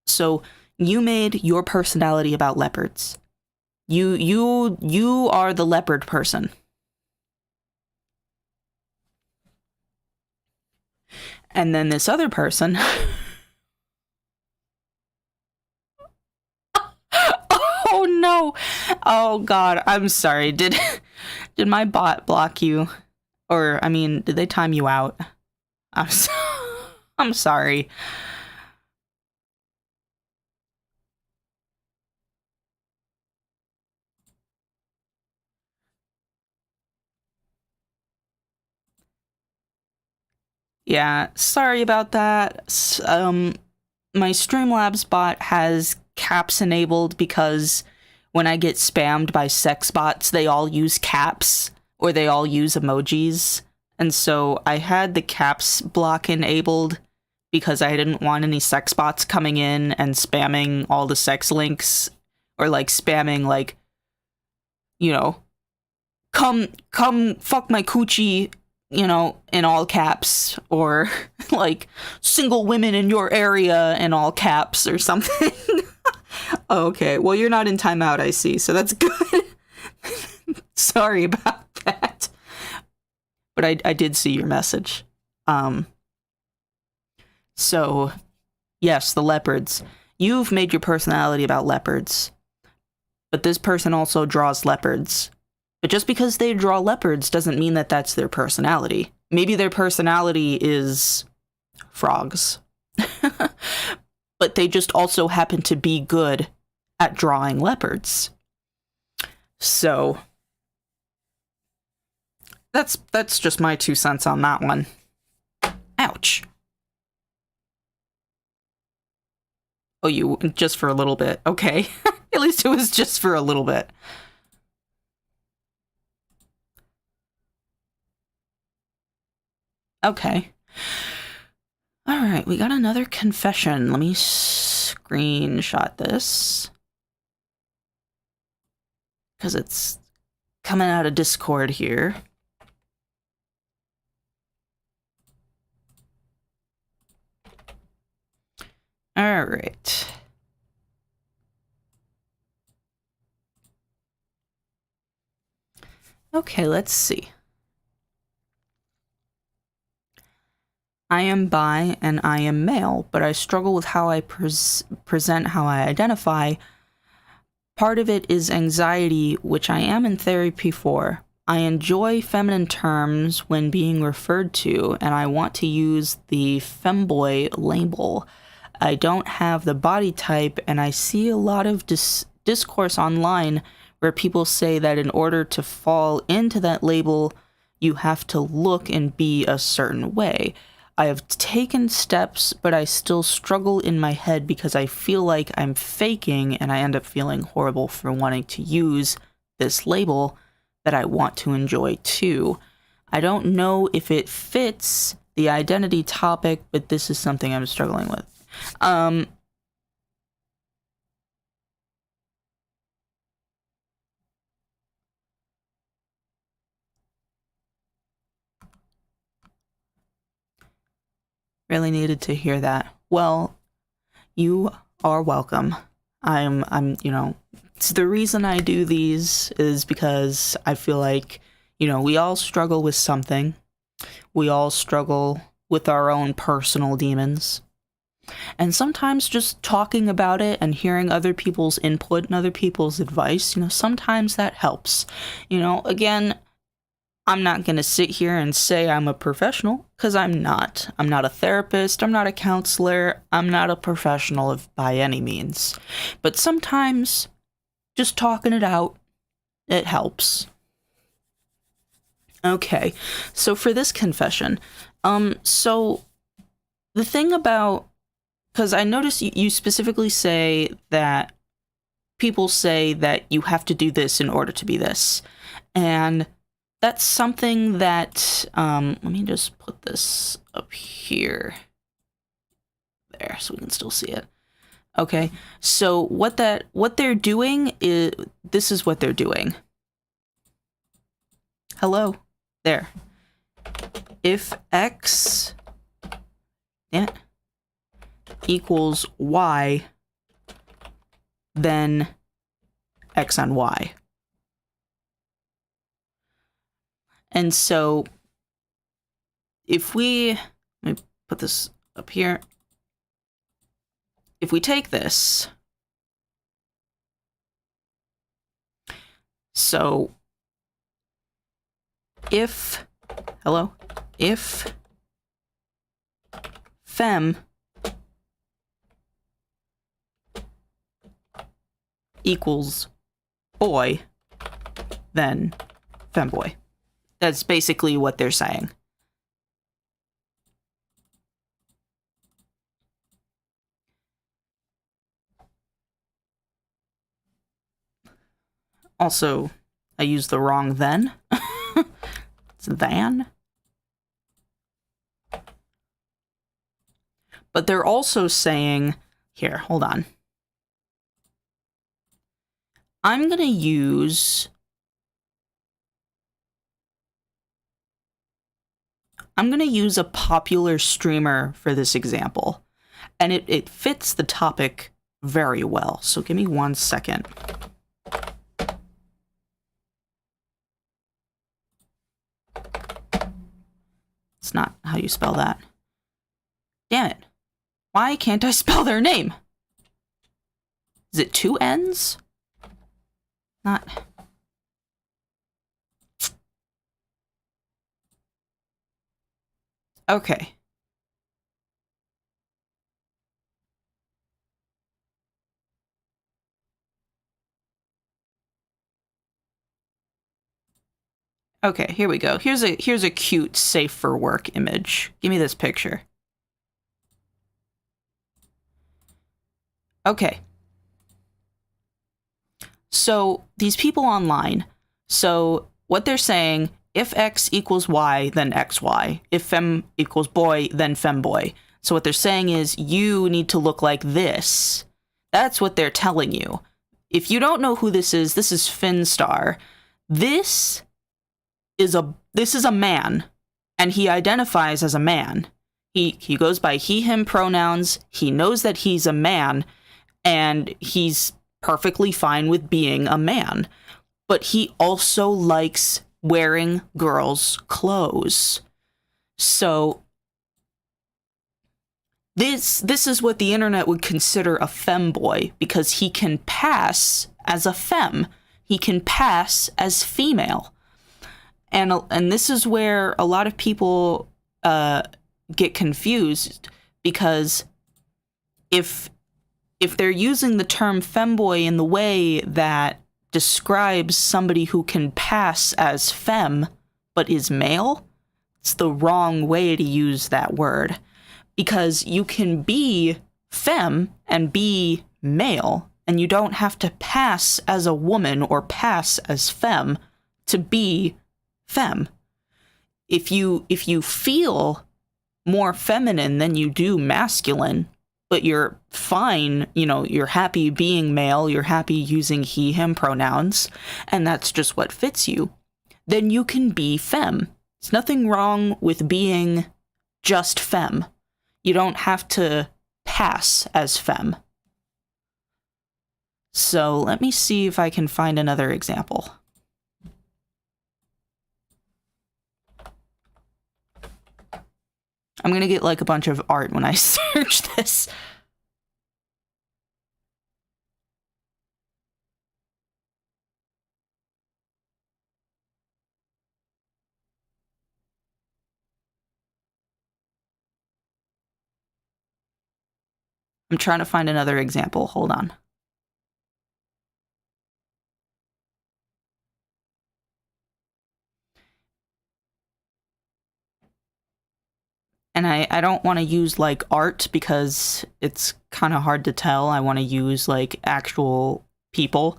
So you made your personality about leopards. You are the leopard person. And then this other person oh no. Oh god, I'm sorry. Did my bot block you? Or I mean, did they time you out? I'm sorry. Yeah, sorry about that. My Streamlabs bot has caps enabled because when I get spammed by sex bots, they all use caps or they all use emojis. And so I had the caps block enabled because I didn't want any sex bots coming in and spamming all the sex links, or like spamming like, you know, come fuck my coochie, you know, in all caps, or like single women in your area in all caps or something. Okay, well, you're not in timeout, I see, so that's good. Sorry about that. But I did see your message. So, yes, the leopards. You've made your personality about leopards. But this person also draws leopards. But just because they draw leopards doesn't mean that that's their personality. Maybe their personality is frogs. But they just also happen to be good at drawing leopards. So that's just my 2 cents on that one. Ouch. Oh, you just for a little bit. Okay. At least it was just for a little bit. Okay. All right, we got another confession. Let me screenshot this, because it's coming out of Discord here. All right. Okay, let's see. I am bi and I am male, but I struggle with how I present how I identify. Part of it is anxiety, which I am in therapy for. I enjoy feminine terms when being referred to, and I want to use the femboy label. I don't have the body type, and I see a lot of discourse online where people say that in order to fall into that label, you have to look and be a certain way. I have taken steps, but I still struggle in my head because I feel like I'm faking, and I end up feeling horrible for wanting to use this label that I want to enjoy too. I don't know if it fits the identity topic, but this is something I'm struggling with. Really needed to hear that. Well, you are welcome. I'm, you know, the reason I do these is because I feel like, we all struggle with something. We all struggle with our own personal demons. And sometimes just talking about it and hearing other people's input and other people's advice, sometimes that helps. Again, I'm not going to sit here and say I'm a professional, because I'm not. I'm not a therapist, I'm not a counselor, I'm not a professional by any means. But sometimes just talking it out, it helps. Okay, so for this confession, so the thing about, because I notice you specifically say that people say that you have to do this in order to be this, and that's something that, let me just put this up here, there, so we can still see it. Okay, so what they're doing is, this is what they're doing. Hello, there. If X equals Y, then X and Y. And so if let me put this up here. If we take this, so if fem equals boy, then femboy. That's basically what they're saying. Also, I used the wrong then. It's than. But they're also saying, here, hold on. I'm going to use a popular streamer for this example, and it fits the topic very well. So give me 1 second. It's not how you spell that. Damn it. Why can't I spell their name? Is it 2 N's? Not. Okay. Okay, here we go. Here's a cute safe for work image. Give me this picture. Okay. So these people online, so what they're saying, if X equals Y, then XY. If fem equals boy, then femboy. So what they're saying is you need to look like this. That's what they're telling you. If you don't know who this is Finstar. This is a man, and he identifies as a man. He goes by he, him pronouns. He knows that he's a man, and he's perfectly fine with being a man. But he also likes wearing girls' clothes. So this is what the internet would consider a femboy, because he can pass as a femme. He can pass as female. And this is where a lot of people get confused, because if they're using the term femboy in the way that describes somebody who can pass as femme but is male, it's the wrong way to use that word. Because you can be femme and be male, and you don't have to pass as a woman or pass as femme to be femme. If you feel more feminine than you do masculine, but you're fine, you're happy being male, you're happy using he, him pronouns, and that's just what fits you, then you can be femme. There's nothing wrong with being just femme. You don't have to pass as femme. So let me see if I can find another example. I'm gonna get like a bunch of art when I search this. I'm trying to find another example. Hold on. And I don't want to use like art because it's kind of hard to tell. I want to use like actual people.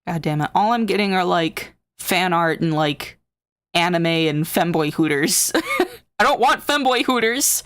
God damn it. All I'm getting are like fan art and like anime and femboy hooters. I don't want femboy hooters.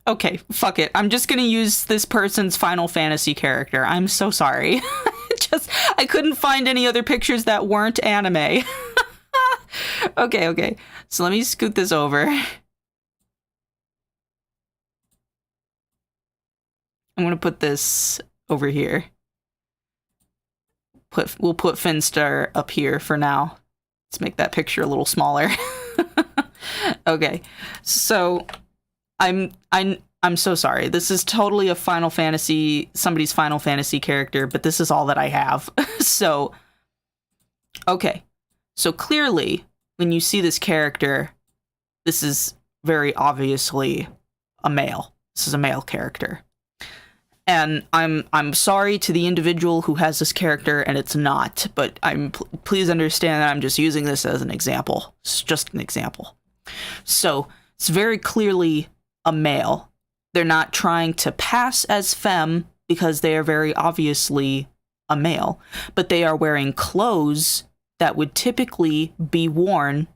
Okay, fuck it. I'm just gonna use this person's Final Fantasy character. I'm so sorry. Just, I couldn't find any other pictures that weren't anime. Okay. So let me scoot this over. I'm gonna put this over here. We'll put Finstar up here for now. Let's make that picture a little smaller. Okay, so I'm so sorry. This is totally a Final Fantasy, somebody's Final Fantasy character, but this is all that I have. So, okay. So clearly, when you see this character, this is very obviously a male. This is a male character. And I'm sorry to the individual who has this character and it's not, but please understand that I'm just using this as an example. It's just an example. So, it's very clearly a male. They're not trying to pass as femme because they are very obviously a male, but they are wearing clothes that would typically be worn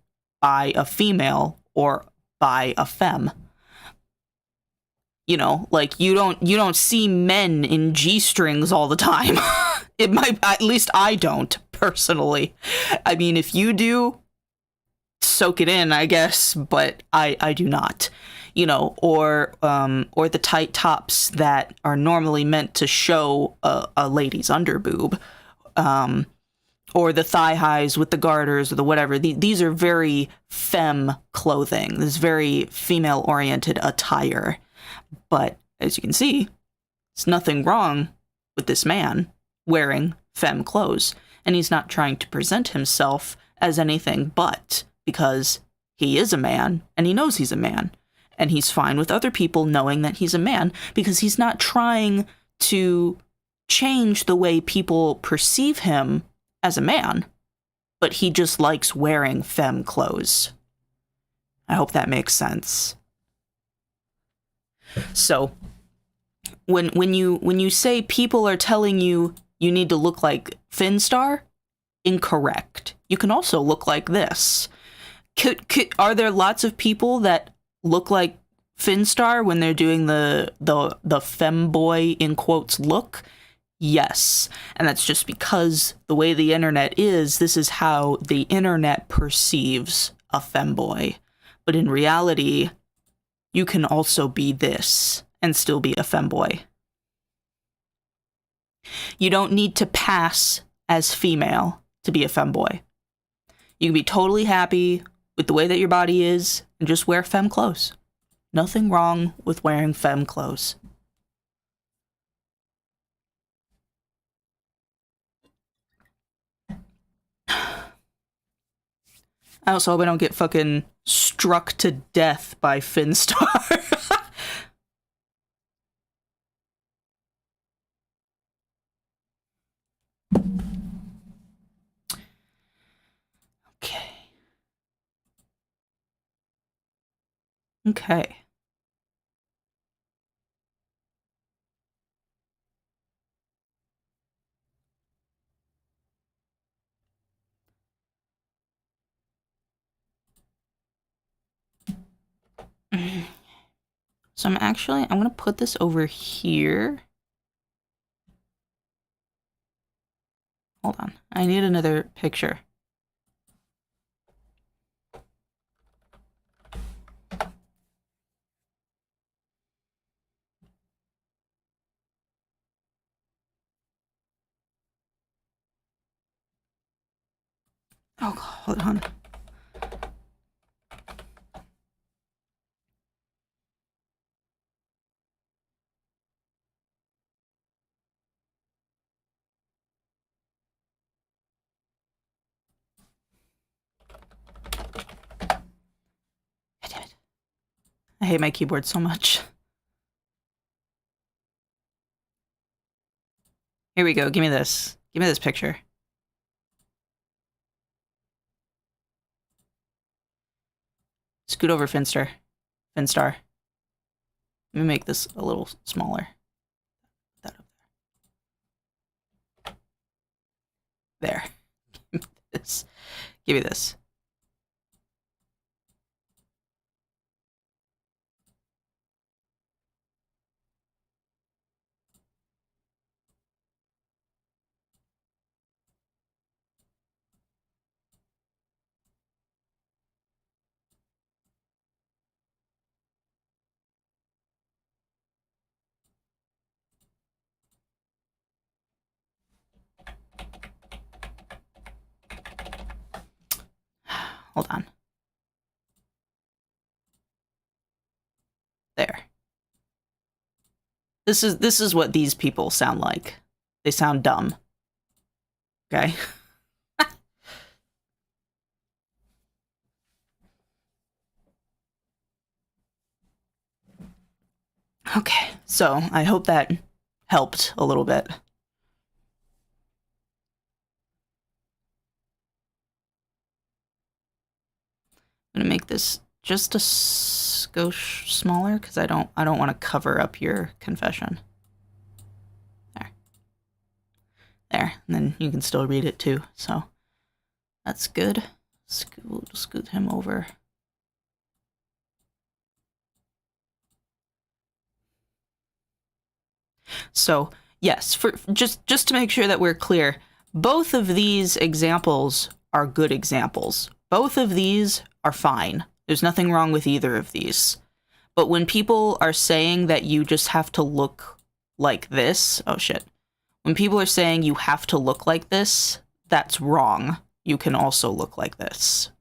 by a female or by a femme. You know, like you don't see men in G-strings all the time. It might, at least I don't personally. I mean, if you do, soak it in, I guess, but I do not. You know, or the tight tops that are normally meant to show a lady's underboob, or the thigh highs with the garters or the whatever. These are very femme clothing. This is very female-oriented attire. But as you can see, there's nothing wrong with this man wearing femme clothes. And he's not trying to present himself as anything but, because he is a man and he knows he's a man. And he's fine with other people knowing that he's a man because he's not trying to change the way people perceive him as a man. But he just likes wearing femme clothes. I hope that makes sense. So, when you say people are telling you you need to look like Finstar, incorrect. You can also look like this. Are there lots of people that look like Finstar when they're doing the femboy in quotes look? Yes, and that's just because the way the internet is, this is how the internet perceives a femboy. But in reality, you can also be this and still be a femboy. You don't need to pass as female to be a femboy. You can be totally happy with the way that your body is and just wear femme clothes. Nothing wrong with wearing femme clothes. I also hope I don't get fucking struck to death by Finstar. Okay. So I'm going to put this over here. Hold on. I need another picture. Oh, hold on. Damn it. I hate my keyboard so much. Here we go. Give me this. Give me this picture. Scoot over, Finstar. Let me make this a little smaller. That up there. Give me this. Give me this. Hold on. There. This is what these people sound like. They sound dumb. Okay. Okay. So I hope that helped a little bit. I'm gonna make this just a skosh smaller because I don't want to cover up your confession. There, and then you can still read it too. So that's good. Scoot him over. So yes, for just to make sure that we're clear, both of these examples are good examples. Both of these are fine. There's nothing wrong with either of these. But when people are saying that you just have to look like this, oh shit. When people are saying you have to look like this, that's wrong. You can also look like this.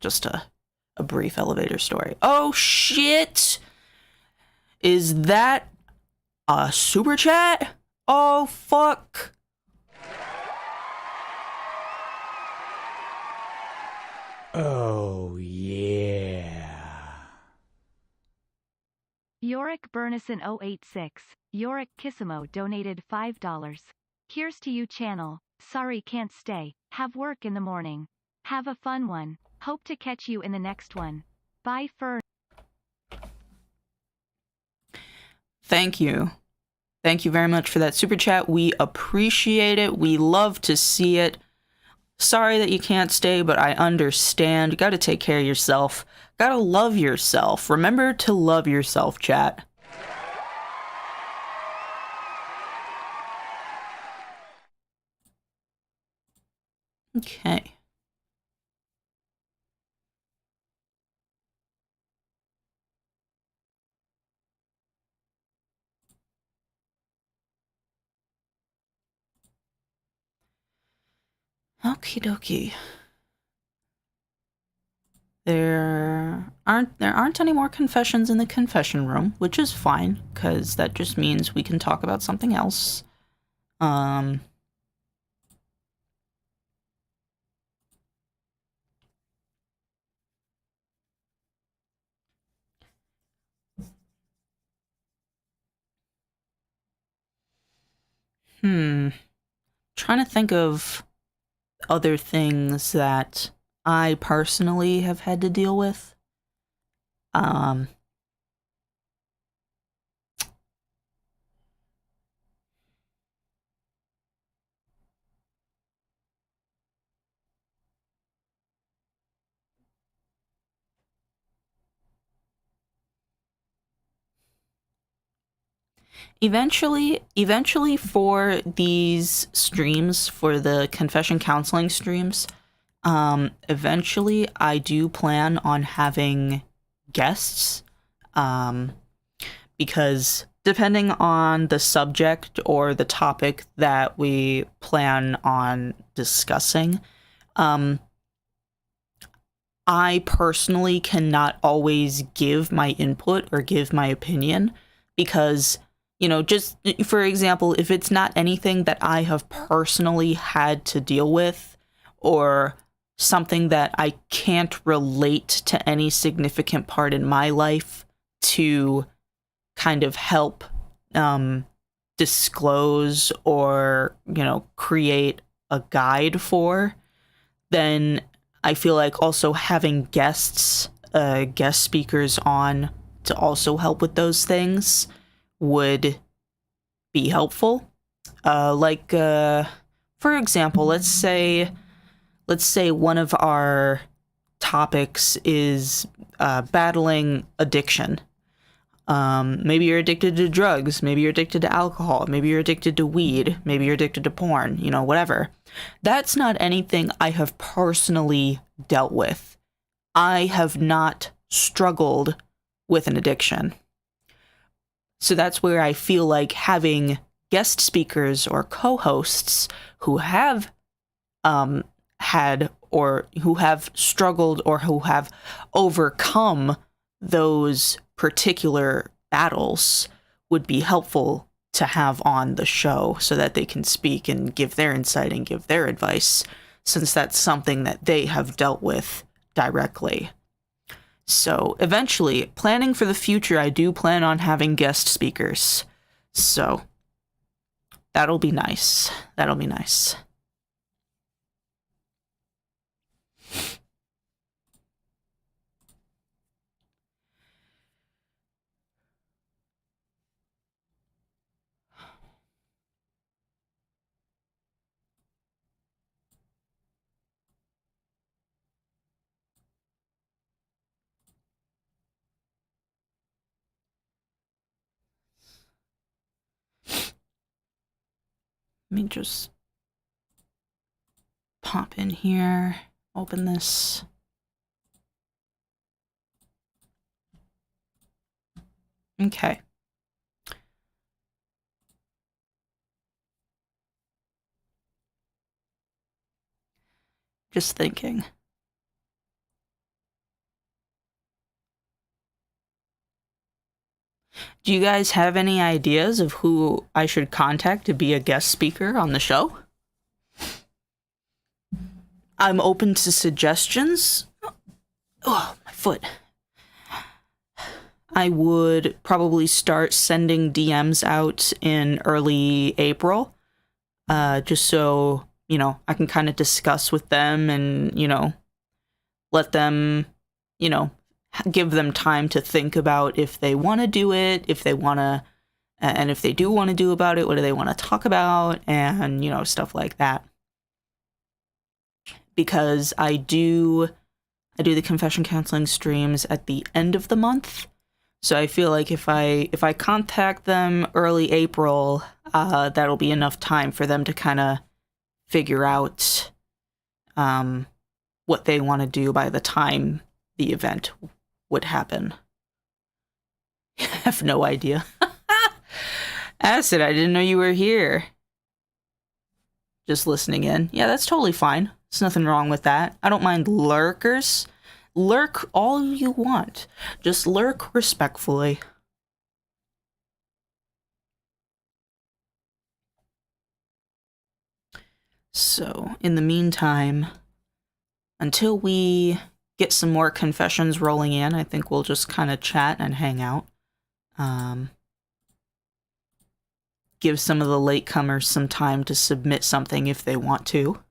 Just a brief elevator story. Oh shit! Is that a super chat? Oh fuck! Oh yeah. Yorick Burnison 086. Yorick Kissimo donated $5. Here's to you channel. Sorry can't stay. Have work in the morning. Have a fun one. Hope to catch you in the next one. Bye Fern. Thank you. Thank you very much for that super chat. We appreciate it. We love to see it. Sorry that you can't stay, but I understand. You gotta take care of yourself. Gotta love yourself. Remember to love yourself, chat. Okay. Okie dokie. There aren't any more confessions in the confession room, which is fine, because that just means we can talk about something else. Trying to think of other things that I personally have had to deal with. Um, eventually for these streams, for the confession counseling streams, eventually I do plan on having guests, because depending on the subject or the topic that we plan on discussing, I personally cannot always give my input or give my opinion because, just for example, if it's not anything that I have personally had to deal with or something that I can't relate to any significant part in my life to kind of help disclose or, create a guide for, then I feel like also having guest speakers on to also help with those things would be helpful. For example, let's say one of our topics is battling addiction. Maybe you're addicted to drugs, maybe you're addicted to alcohol, maybe you're addicted to weed, maybe you're addicted to porn, whatever. That's not anything I have personally dealt with. I have not struggled with an addiction. So that's where I feel like having guest speakers or co-hosts who have had or who have struggled or who have overcome those particular battles would be helpful to have on the show so that they can speak and give their insight and give their advice, since that's something that they have dealt with directly. So eventually, planning for the future, I do plan on having guest speakers. So that'll be nice. That'll be nice. Let me just pop in here, open this. Okay. Just thinking. Do you guys have any ideas of who I should contact to be a guest speaker on the show? I'm open to suggestions. Oh, my foot. I would probably start sending DMs out in early April, just so, I can kind of discuss with them and, let them, give them time to think about if they want to do it, if they want to, and if they do want to do about it, what do they want to talk about, and, stuff like that. Because I do the confession counseling streams at the end of the month. So I feel like if I contact them early April, that'll be enough time for them to kind of figure out what they want to do by the time the event would happen. I have no idea. Acid, I didn't know you were here. Just listening in. Yeah, that's totally fine. There's nothing wrong with that. I don't mind lurkers. Lurk all you want. Just lurk respectfully. So, in the meantime, until we get some more confessions rolling in, I think we'll just kind of chat and hang out. Give some of the latecomers some time to submit something if they want to.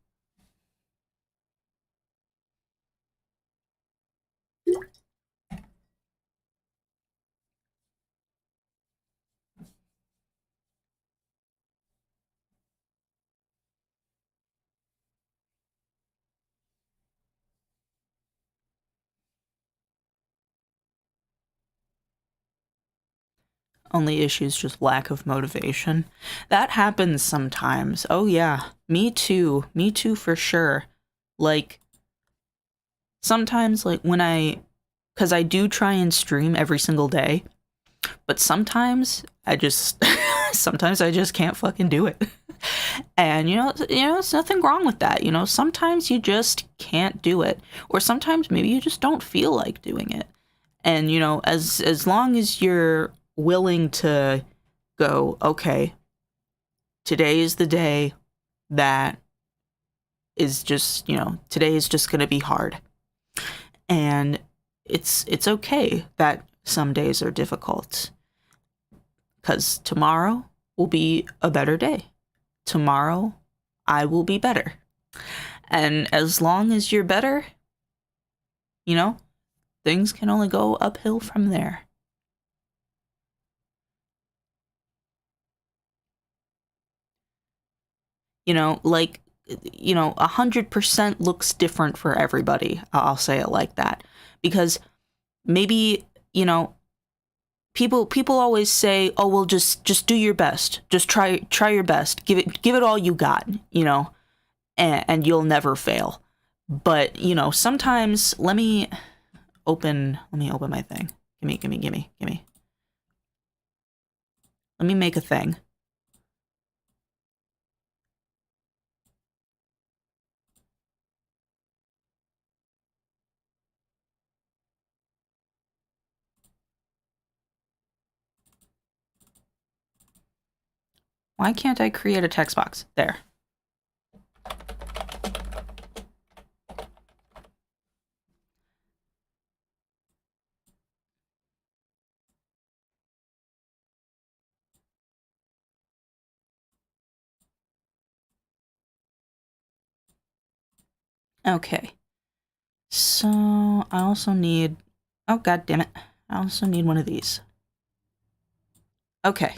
Only issues just lack of motivation. That happens sometimes. Oh yeah, me too. Me too for sure. Like sometimes like cuz I do try and stream every single day, but sometimes I just sometimes I just can't fucking do it. And there's nothing wrong with that. Sometimes you just can't do it, or sometimes maybe you just don't feel like doing it. And as long as you're willing to go, okay, today is the day that is just, today is just going to be hard. And it's okay that some days are difficult, because tomorrow will be a better day. Tomorrow I will be better. And as long as you're better, things can only go uphill from there. Like, 100% looks different for everybody. I'll say it like that. Because maybe, people always say, oh, well, just do your best. Just try your best. Give it all you got, and you'll never fail. But, sometimes let me open my thing. Gimme. Let me make a thing. Why can't I create a text box? There. Okay. So I also need, oh god damn it. I also need one of these. Okay.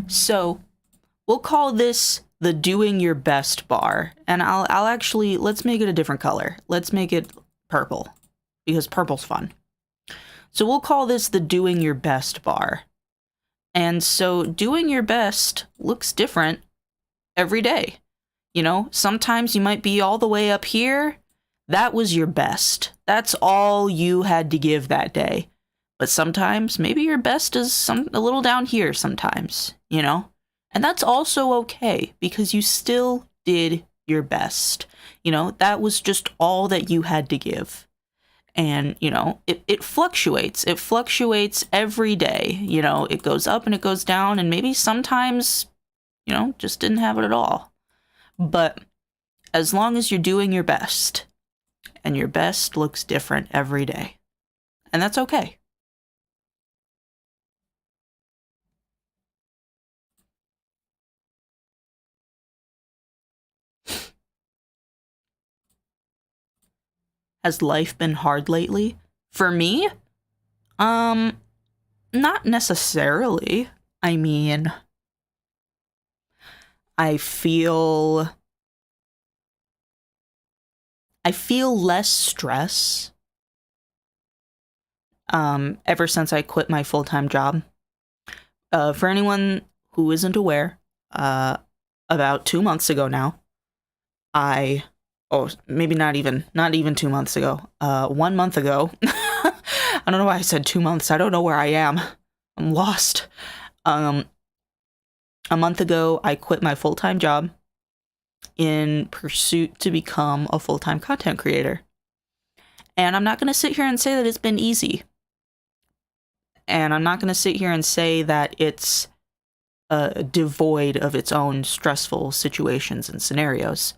So we'll call this the doing your best bar. And I'll actually, let's make it a different color. Let's make it purple, because purple's fun. So we'll call this the doing your best bar. And so doing your best looks different every day. Sometimes you might be all the way up here. That was your best. That's all you had to give that day. But sometimes maybe your best is a little down here sometimes, And that's also okay, because you still did your best. That was just all that you had to give. And, it fluctuates. It fluctuates every day. It goes up and it goes down, and maybe sometimes, just didn't have it at all. But as long as you're doing your best, and your best looks different every day, and that's okay. Has life been hard lately? For me? Not necessarily. I mean, I feel less stress ever since I quit my full-time job. For anyone who isn't aware, about 2 months ago now, maybe not even 2 months ago, 1 month ago. I don't know why I said 2 months. I don't know where I am. I'm lost. A month ago, I quit my full-time job in pursuit to become a full-time content creator. And I'm not going to sit here and say that it's been easy. And I'm not going to sit here and say that it's devoid of its own stressful situations and scenarios.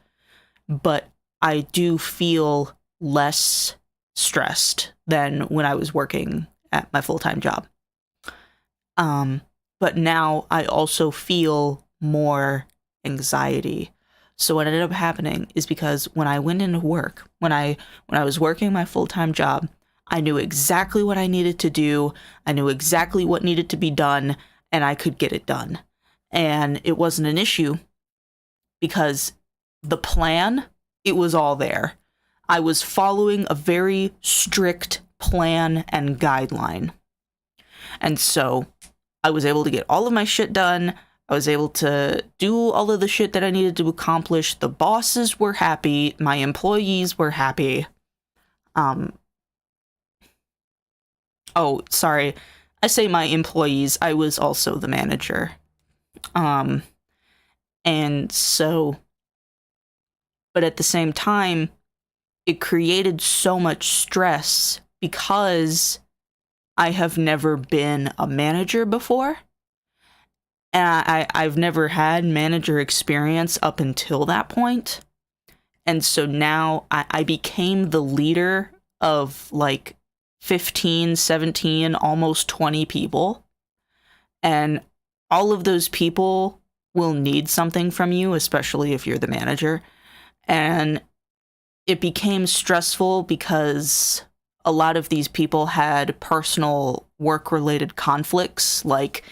But I do feel less stressed than when I was working at my full-time job. But now I also feel more anxiety. So what ended up happening is, because when I went into work, when I was working my full-time job, I knew exactly what I needed to do. I knew exactly what needed to be done, and I could get it done. And it wasn't an issue, because the plan, it was all there. I was following a very strict plan and guideline. And so I was able to get all of my shit done. I was able to do all of the shit that I needed to accomplish. The bosses were happy. My employees were happy. Oh, sorry. I say my employees. I was also the manager. And so, but at the same time, it created so much stress because I have never been a manager before. And I've never had manager experience up until that point. And so now I became the leader of like 15, 17, almost 20 people. And all of those people will need something from you, especially if you're the manager. And it became stressful because a lot of these people had personal work-related conflicts, like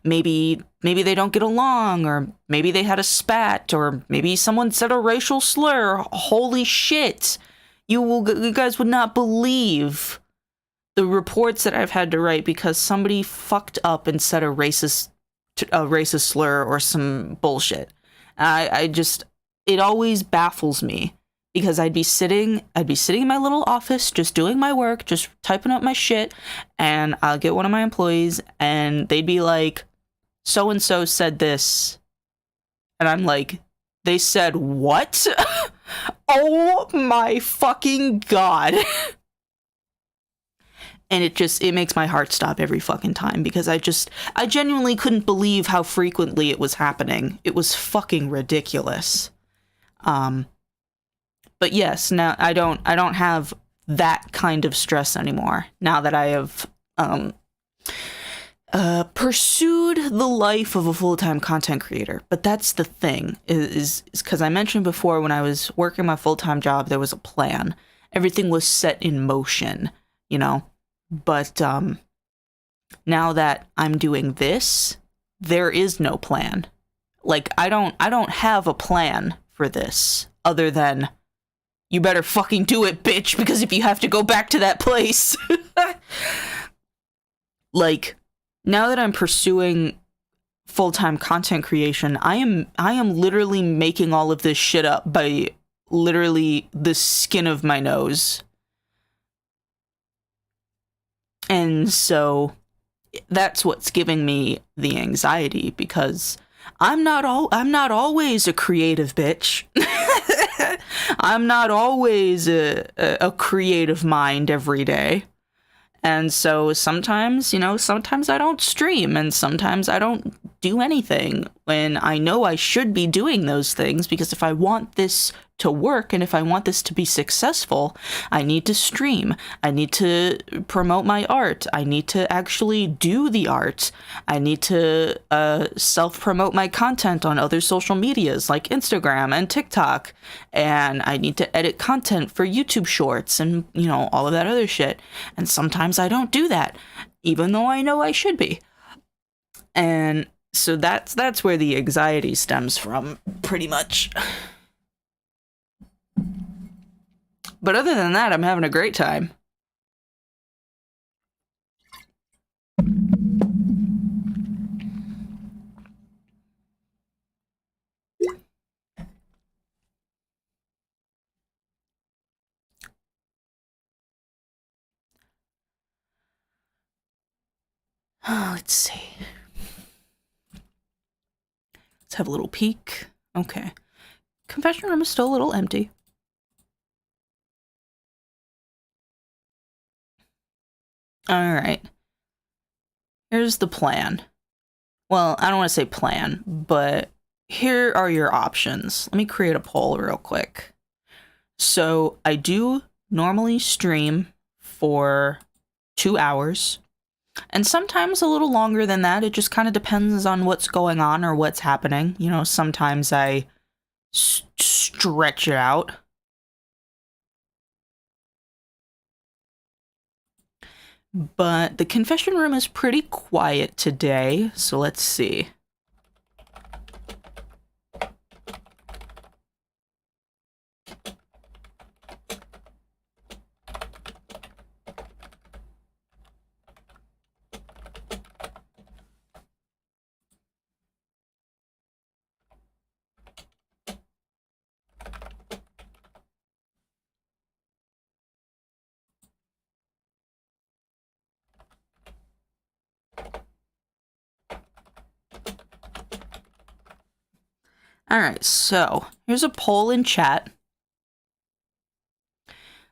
maybe they don't get along, or maybe they had a spat, or maybe someone said a racial slur. Holy shit. You guys would not believe the reports that I've had to write because somebody fucked up and said a racist slur or some bullshit. It always baffles me because I'd be sitting in my little office just doing my work, just typing up my shit, and I'll get one of my employees and they'd be like, so and so said this, and I'm like, they said what? Oh my fucking god. And it makes my heart stop every fucking time because I genuinely couldn't believe how frequently it was happening. It was fucking ridiculous. But yes, now I don't have that kind of stress anymore. Now that I have pursued the life of a full-time content creator. But that's the thing, is because I mentioned before, when I was working my full-time job, there was a plan. Everything was set in motion, you know? But now that I'm doing this, there is no plan. Like, I don't have a plan for this other than, you better fucking do it, bitch, because if you have to go back to that place. Like, now that I'm pursuing full-time content creation, I am literally making all of this shit up by literally the skin of my nose. And so that's what's giving me the anxiety, because I'm not always a creative bitch. I'm not always a creative mind every day. And so sometimes I don't stream, and sometimes I don't do anything when I know I should be doing those things, because if I want this to work and if I want this to be successful, I need to stream. I need to promote my art. I need to actually do the art. I need to self-promote my content on other social medias like Instagram and TikTok. And I need to edit content for YouTube shorts and, all of that other shit. And sometimes I don't do that, even though I know I should be. And so that's where the anxiety stems from, pretty much. But other than that, I'm having a great time. Let's see. Let's have a little peek. Okay. Confession room is still a little empty. Alright. Here's the plan. Well, I don't want to say plan, but here are your options. Let me create a poll real quick. So I do normally stream for 2 hours, and sometimes a little longer than that. It just kind of depends on what's going on or what's happening. Sometimes I stretch it out. But the confession room is pretty quiet today, so let's see. Alright, so here's a poll in chat.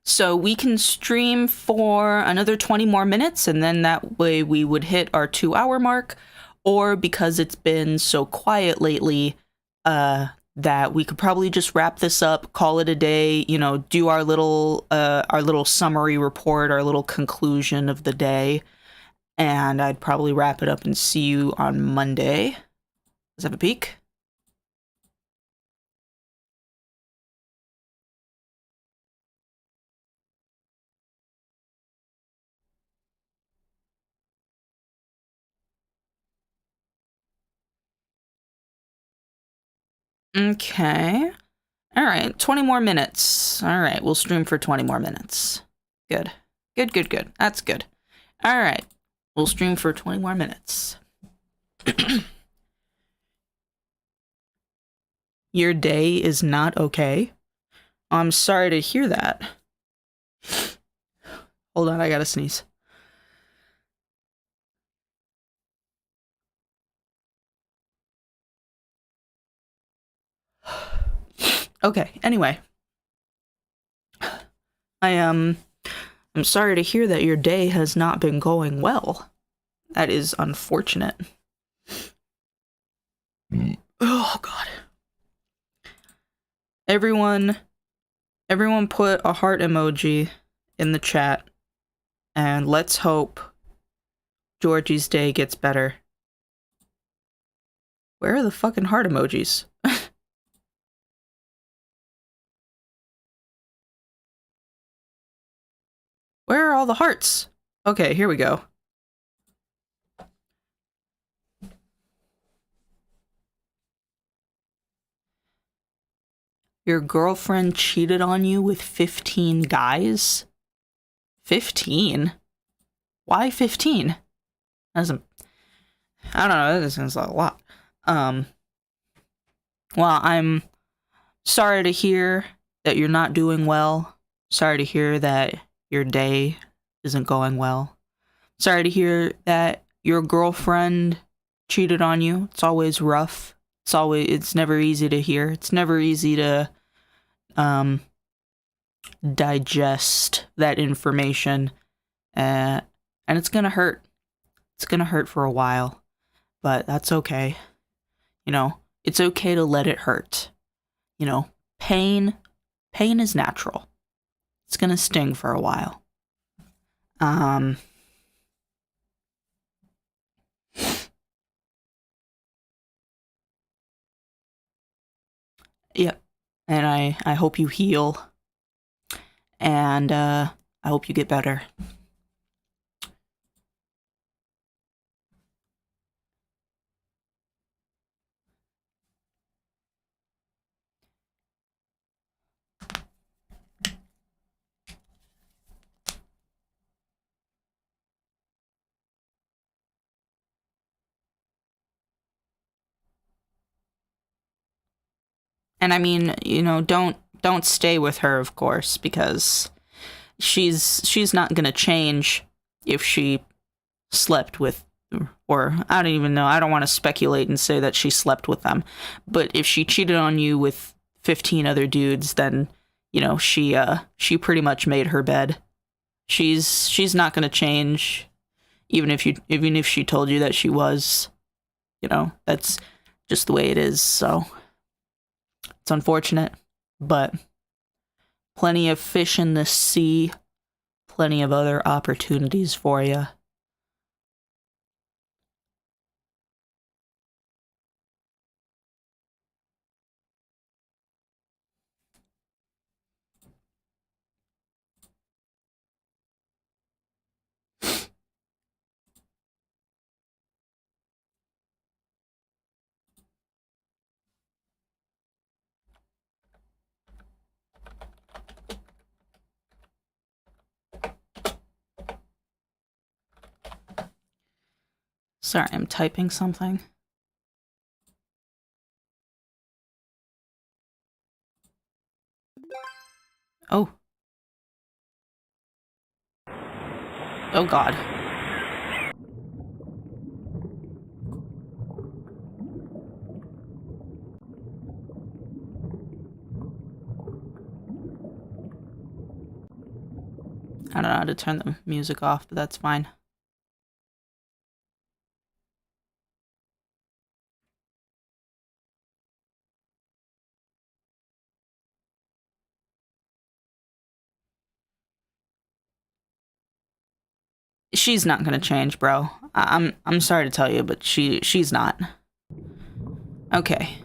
So we can stream for another 20 more minutes, and then that way we would hit our 2-hour mark. Or because it's been so quiet lately, that we could probably just wrap this up, call it a day, you know, do our little summary report, our little conclusion of the day, and I'd probably wrap it up and see you on Monday. Let's have a peek. Okay. All right, 20 more minutes. All right, we'll stream for 20 more minutes. Good. Good, good, good. That's good. All right, we'll stream for 20 more minutes. Your day is not okay? I'm sorry to hear that. Hold on, I gotta sneeze. Okay, anyway. I'm sorry to hear that your day has not been going well. That is unfortunate. Oh god. Everyone put a heart emoji in the chat, and let's hope Georgie's day gets better. Where are the fucking heart emojis? Where are all the hearts? Okay, here we go. Your girlfriend cheated on you with 15 guys? 15? Why 15? I don't know, that sounds like a lot. Well, I'm sorry to hear that you're not doing well. Sorry to hear that your day isn't going well. Sorry to hear that your girlfriend cheated on you. It's always rough. It's never easy to hear. It's never easy to digest that information. And it's gonna hurt. It's gonna hurt for a while. But that's okay. You know, it's okay to let it hurt. You know, pain is natural. It's gonna sting for a while. Yep. And I hope you heal. And I hope you get better. And I mean, you know, don't stay with her, of course, because she's not gonna change if she slept with, or I don't even know. I don't want to speculate and say that she slept with them, but if she cheated on you with 15 other dudes, then you know she pretty much made her bed. She's not gonna change, even if she told you that she was. You know, that's just the way it is. So. It's unfortunate, but plenty of fish in the sea, plenty of other opportunities for you. Sorry, I'm typing something. Oh. Oh god. I don't know how to turn the music off, but that's fine. She's not gonna change, bro. I'm sorry to tell you, but she's not. Okay.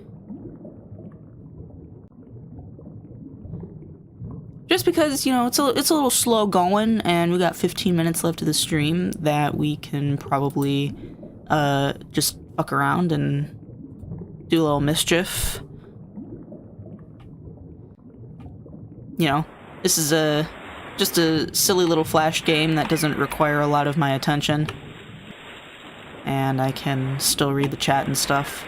Just because, you know, it's a little slow going, and we got 15 minutes left of the stream that we can probably just fuck around and do a little mischief. You know, this is just a silly little flash game that doesn't require a lot of my attention. And I can still read the chat and stuff.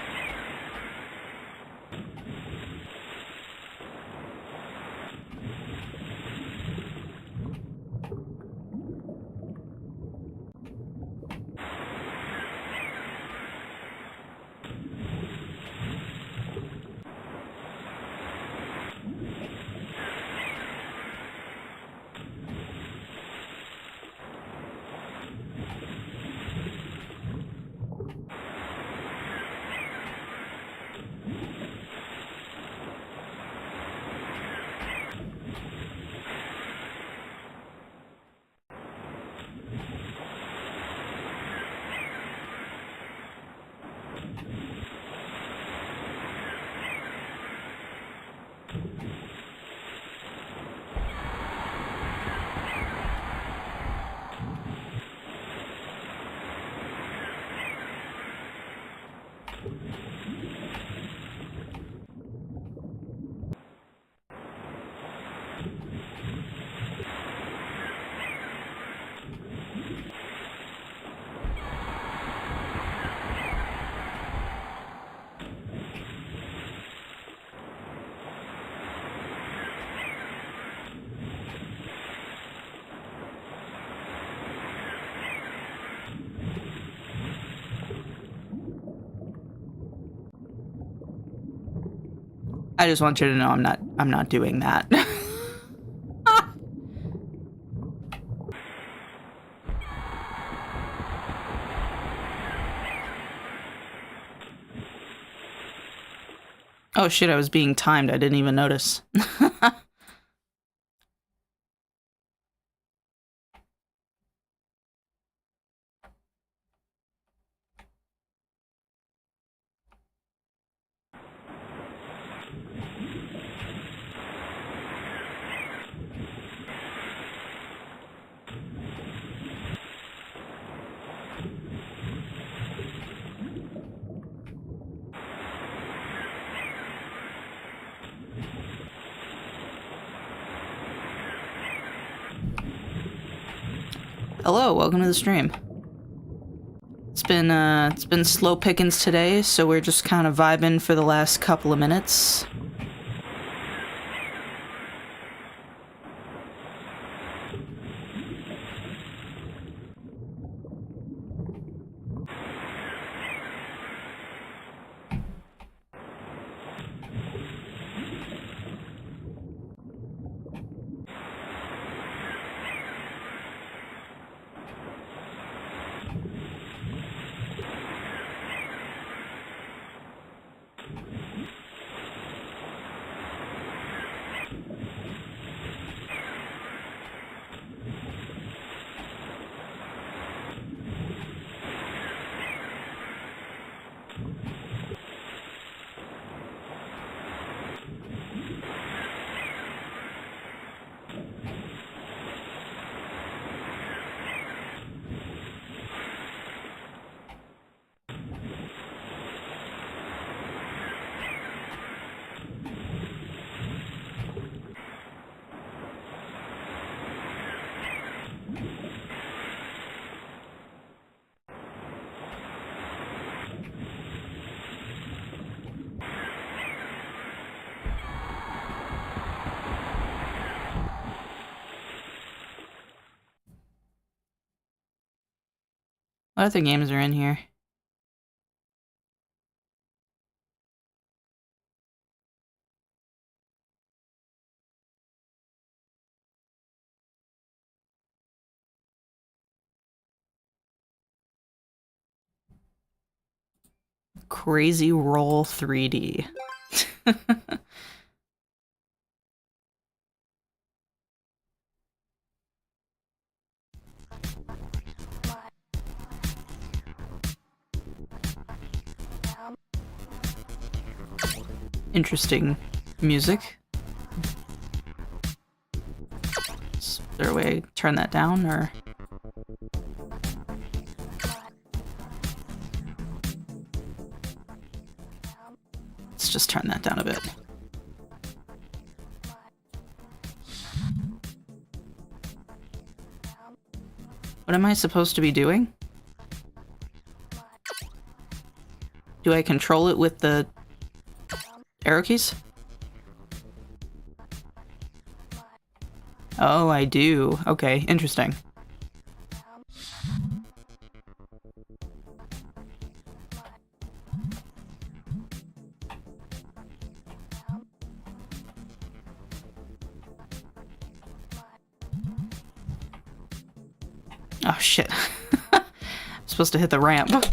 I just want you to know I'm not doing that. Oh shit, I was being timed. I didn't even notice. Hello, welcome to the stream. It's been slow pickings today, so we're just kind of vibing for the last couple of minutes. What other games are in here? Crazy Roll 3D. Interesting music. Is there a way to turn that down, or? Let's just turn that down a bit. What am I supposed to be doing? Do I control it with the arrow keys? Oh, I do. Okay, interesting. Oh shit. I'm supposed to hit the ramp.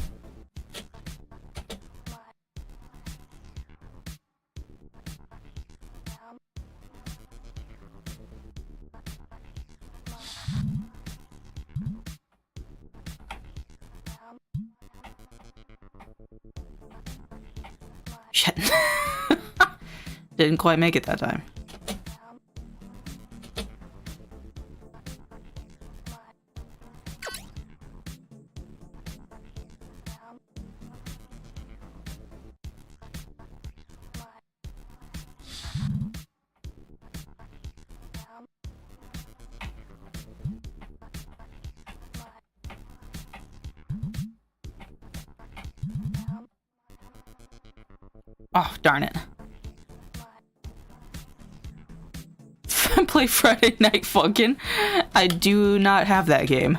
Shit. Didn't quite make it that time. Oh, darn it. Play Friday Night Funkin'? I do not have that game.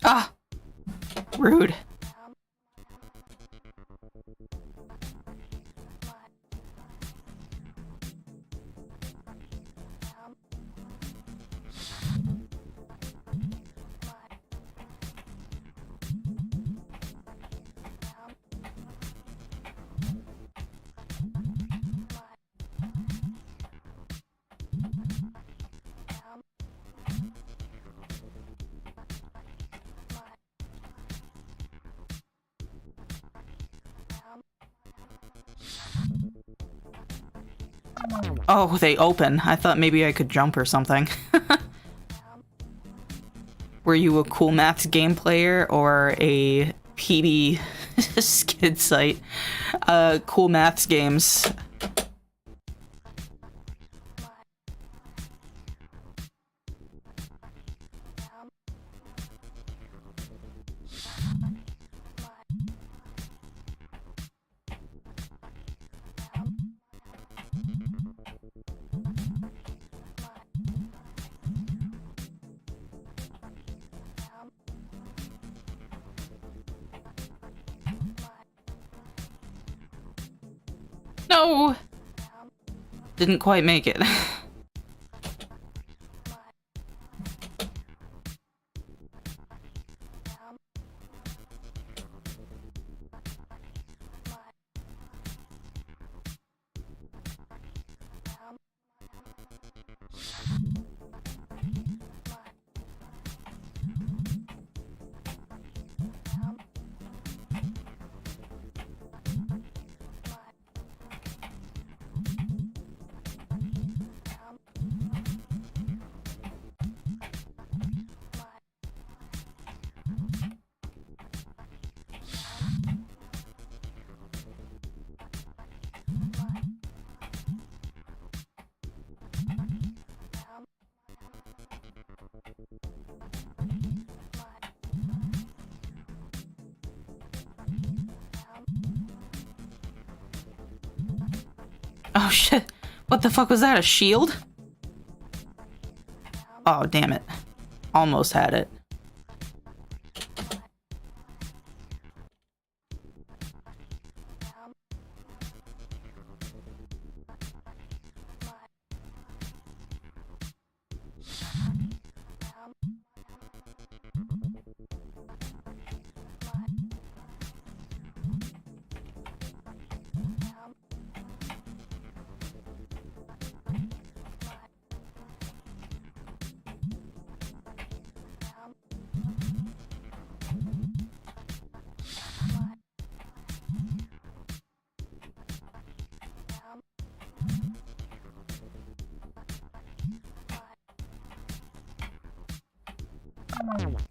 Ah! Rude. Oh, they open. I thought maybe I could jump or something. Were you a Cool Maths game player or a PB skid site? Cool Maths games. No! Didn't quite make it. Oh shit. What the fuck was that? A shield? Oh, damn it. Almost had it.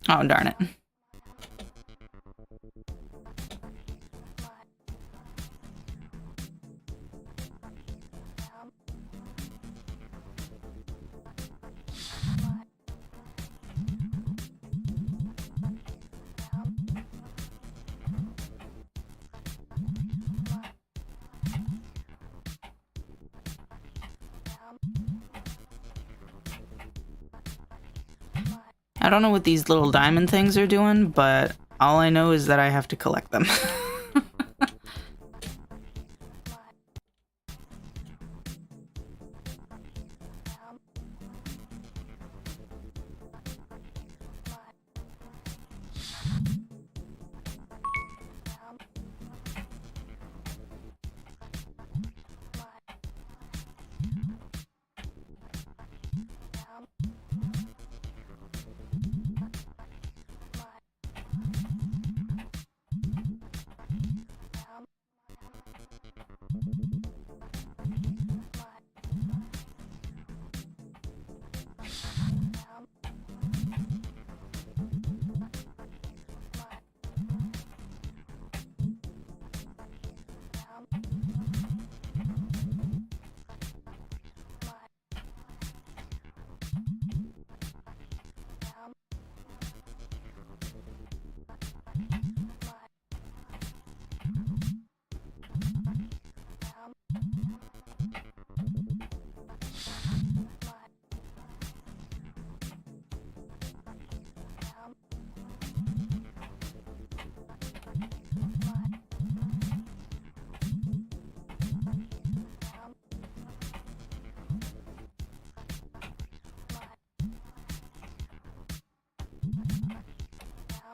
Oh, darn it. I don't know what these little diamond things are doing, but all I know is that I have to collect them.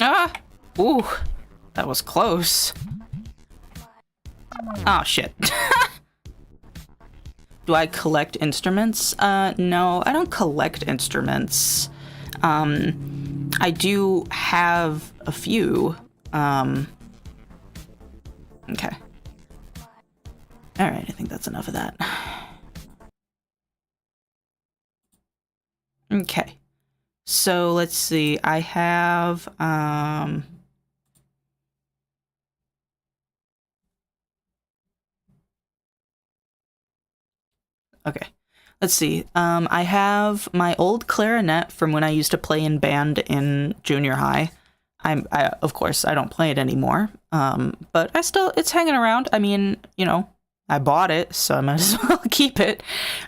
Ah! Ooh, that was close. Oh, shit. Do I collect instruments? No, I don't collect instruments. I do have a few. Okay. Alright, I think that's enough of that. Okay. So, let's see. I have, okay. Let's see. I have my old clarinet from when I used to play in band in junior high. Of course, I don't play it anymore. But it's hanging around. I mean, you know, I bought it, so I might as well keep it.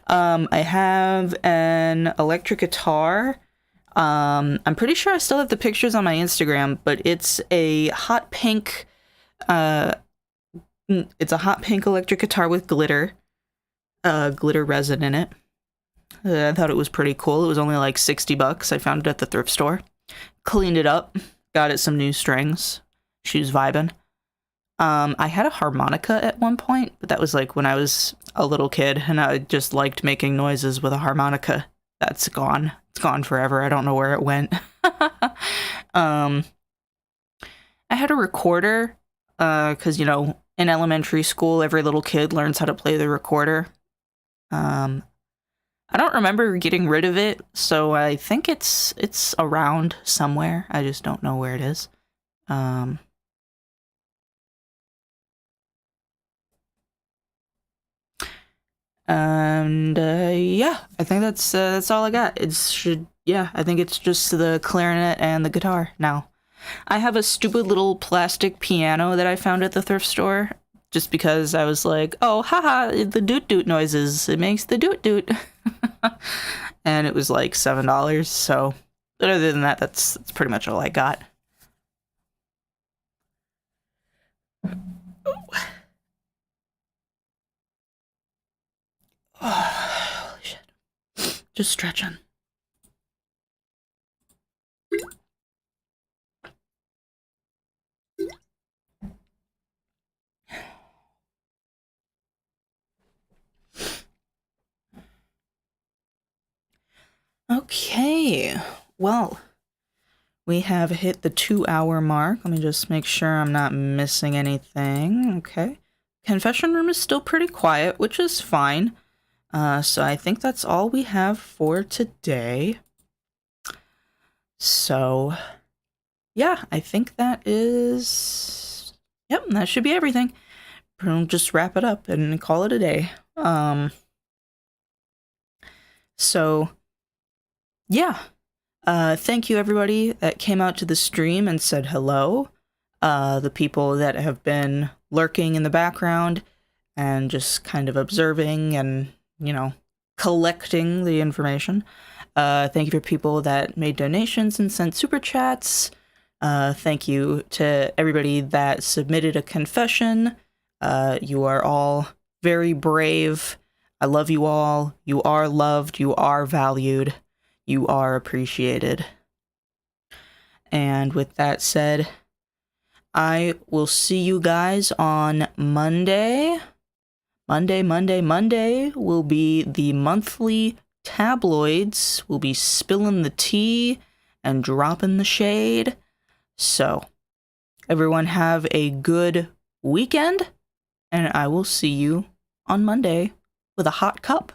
I have an electric guitar. I'm pretty sure I still have the pictures on my Instagram, but it's a hot pink, it's a hot pink electric guitar with glitter resin in it. I thought it was pretty cool. It was only like $60. I found it at the thrift store. Cleaned it up. Got it some new strings. She was vibing. I had a harmonica at one point, but that was like when I was a little kid and I just liked making noises with a harmonica. That's gone. It's gone forever. I don't know where it went. I had a recorder, because, you know, in elementary school, every little kid learns how to play the recorder. I don't remember getting rid of it, so I think it's around somewhere. I just don't know where it is. Yeah, I think that's all I got. I think it's just the clarinet and the guitar now. I have a stupid little plastic piano that I found at the thrift store, just because I was like, oh, haha, the doot doot noises. It makes the doot doot. And it was like $7, so, but other than that, that's pretty much all I got. Oh, holy shit. Just stretching. Okay, well, we have hit the 2-hour mark. Let me just make sure I'm not missing anything. Okay. Confession room is still pretty quiet, which is fine. So I think that's all we have for today. So, yeah, I think that is. Yep, that should be everything. We'll just wrap it up and call it a day. So, yeah. Thank you, everybody that came out to the stream and said hello. The people that have been lurking in the background and just kind of observing and, collecting the information. Thank you for people that made donations and sent super chats. Thank you to everybody that submitted a confession. You are all very brave. I love you all. You are loved. You are valued. You are appreciated. And with that said, I will see you guys on Monday. Monday will be the monthly tabloids. We'll be spilling the tea and dropping the shade. So, everyone have a good weekend, and I will see you on Monday with a hot cup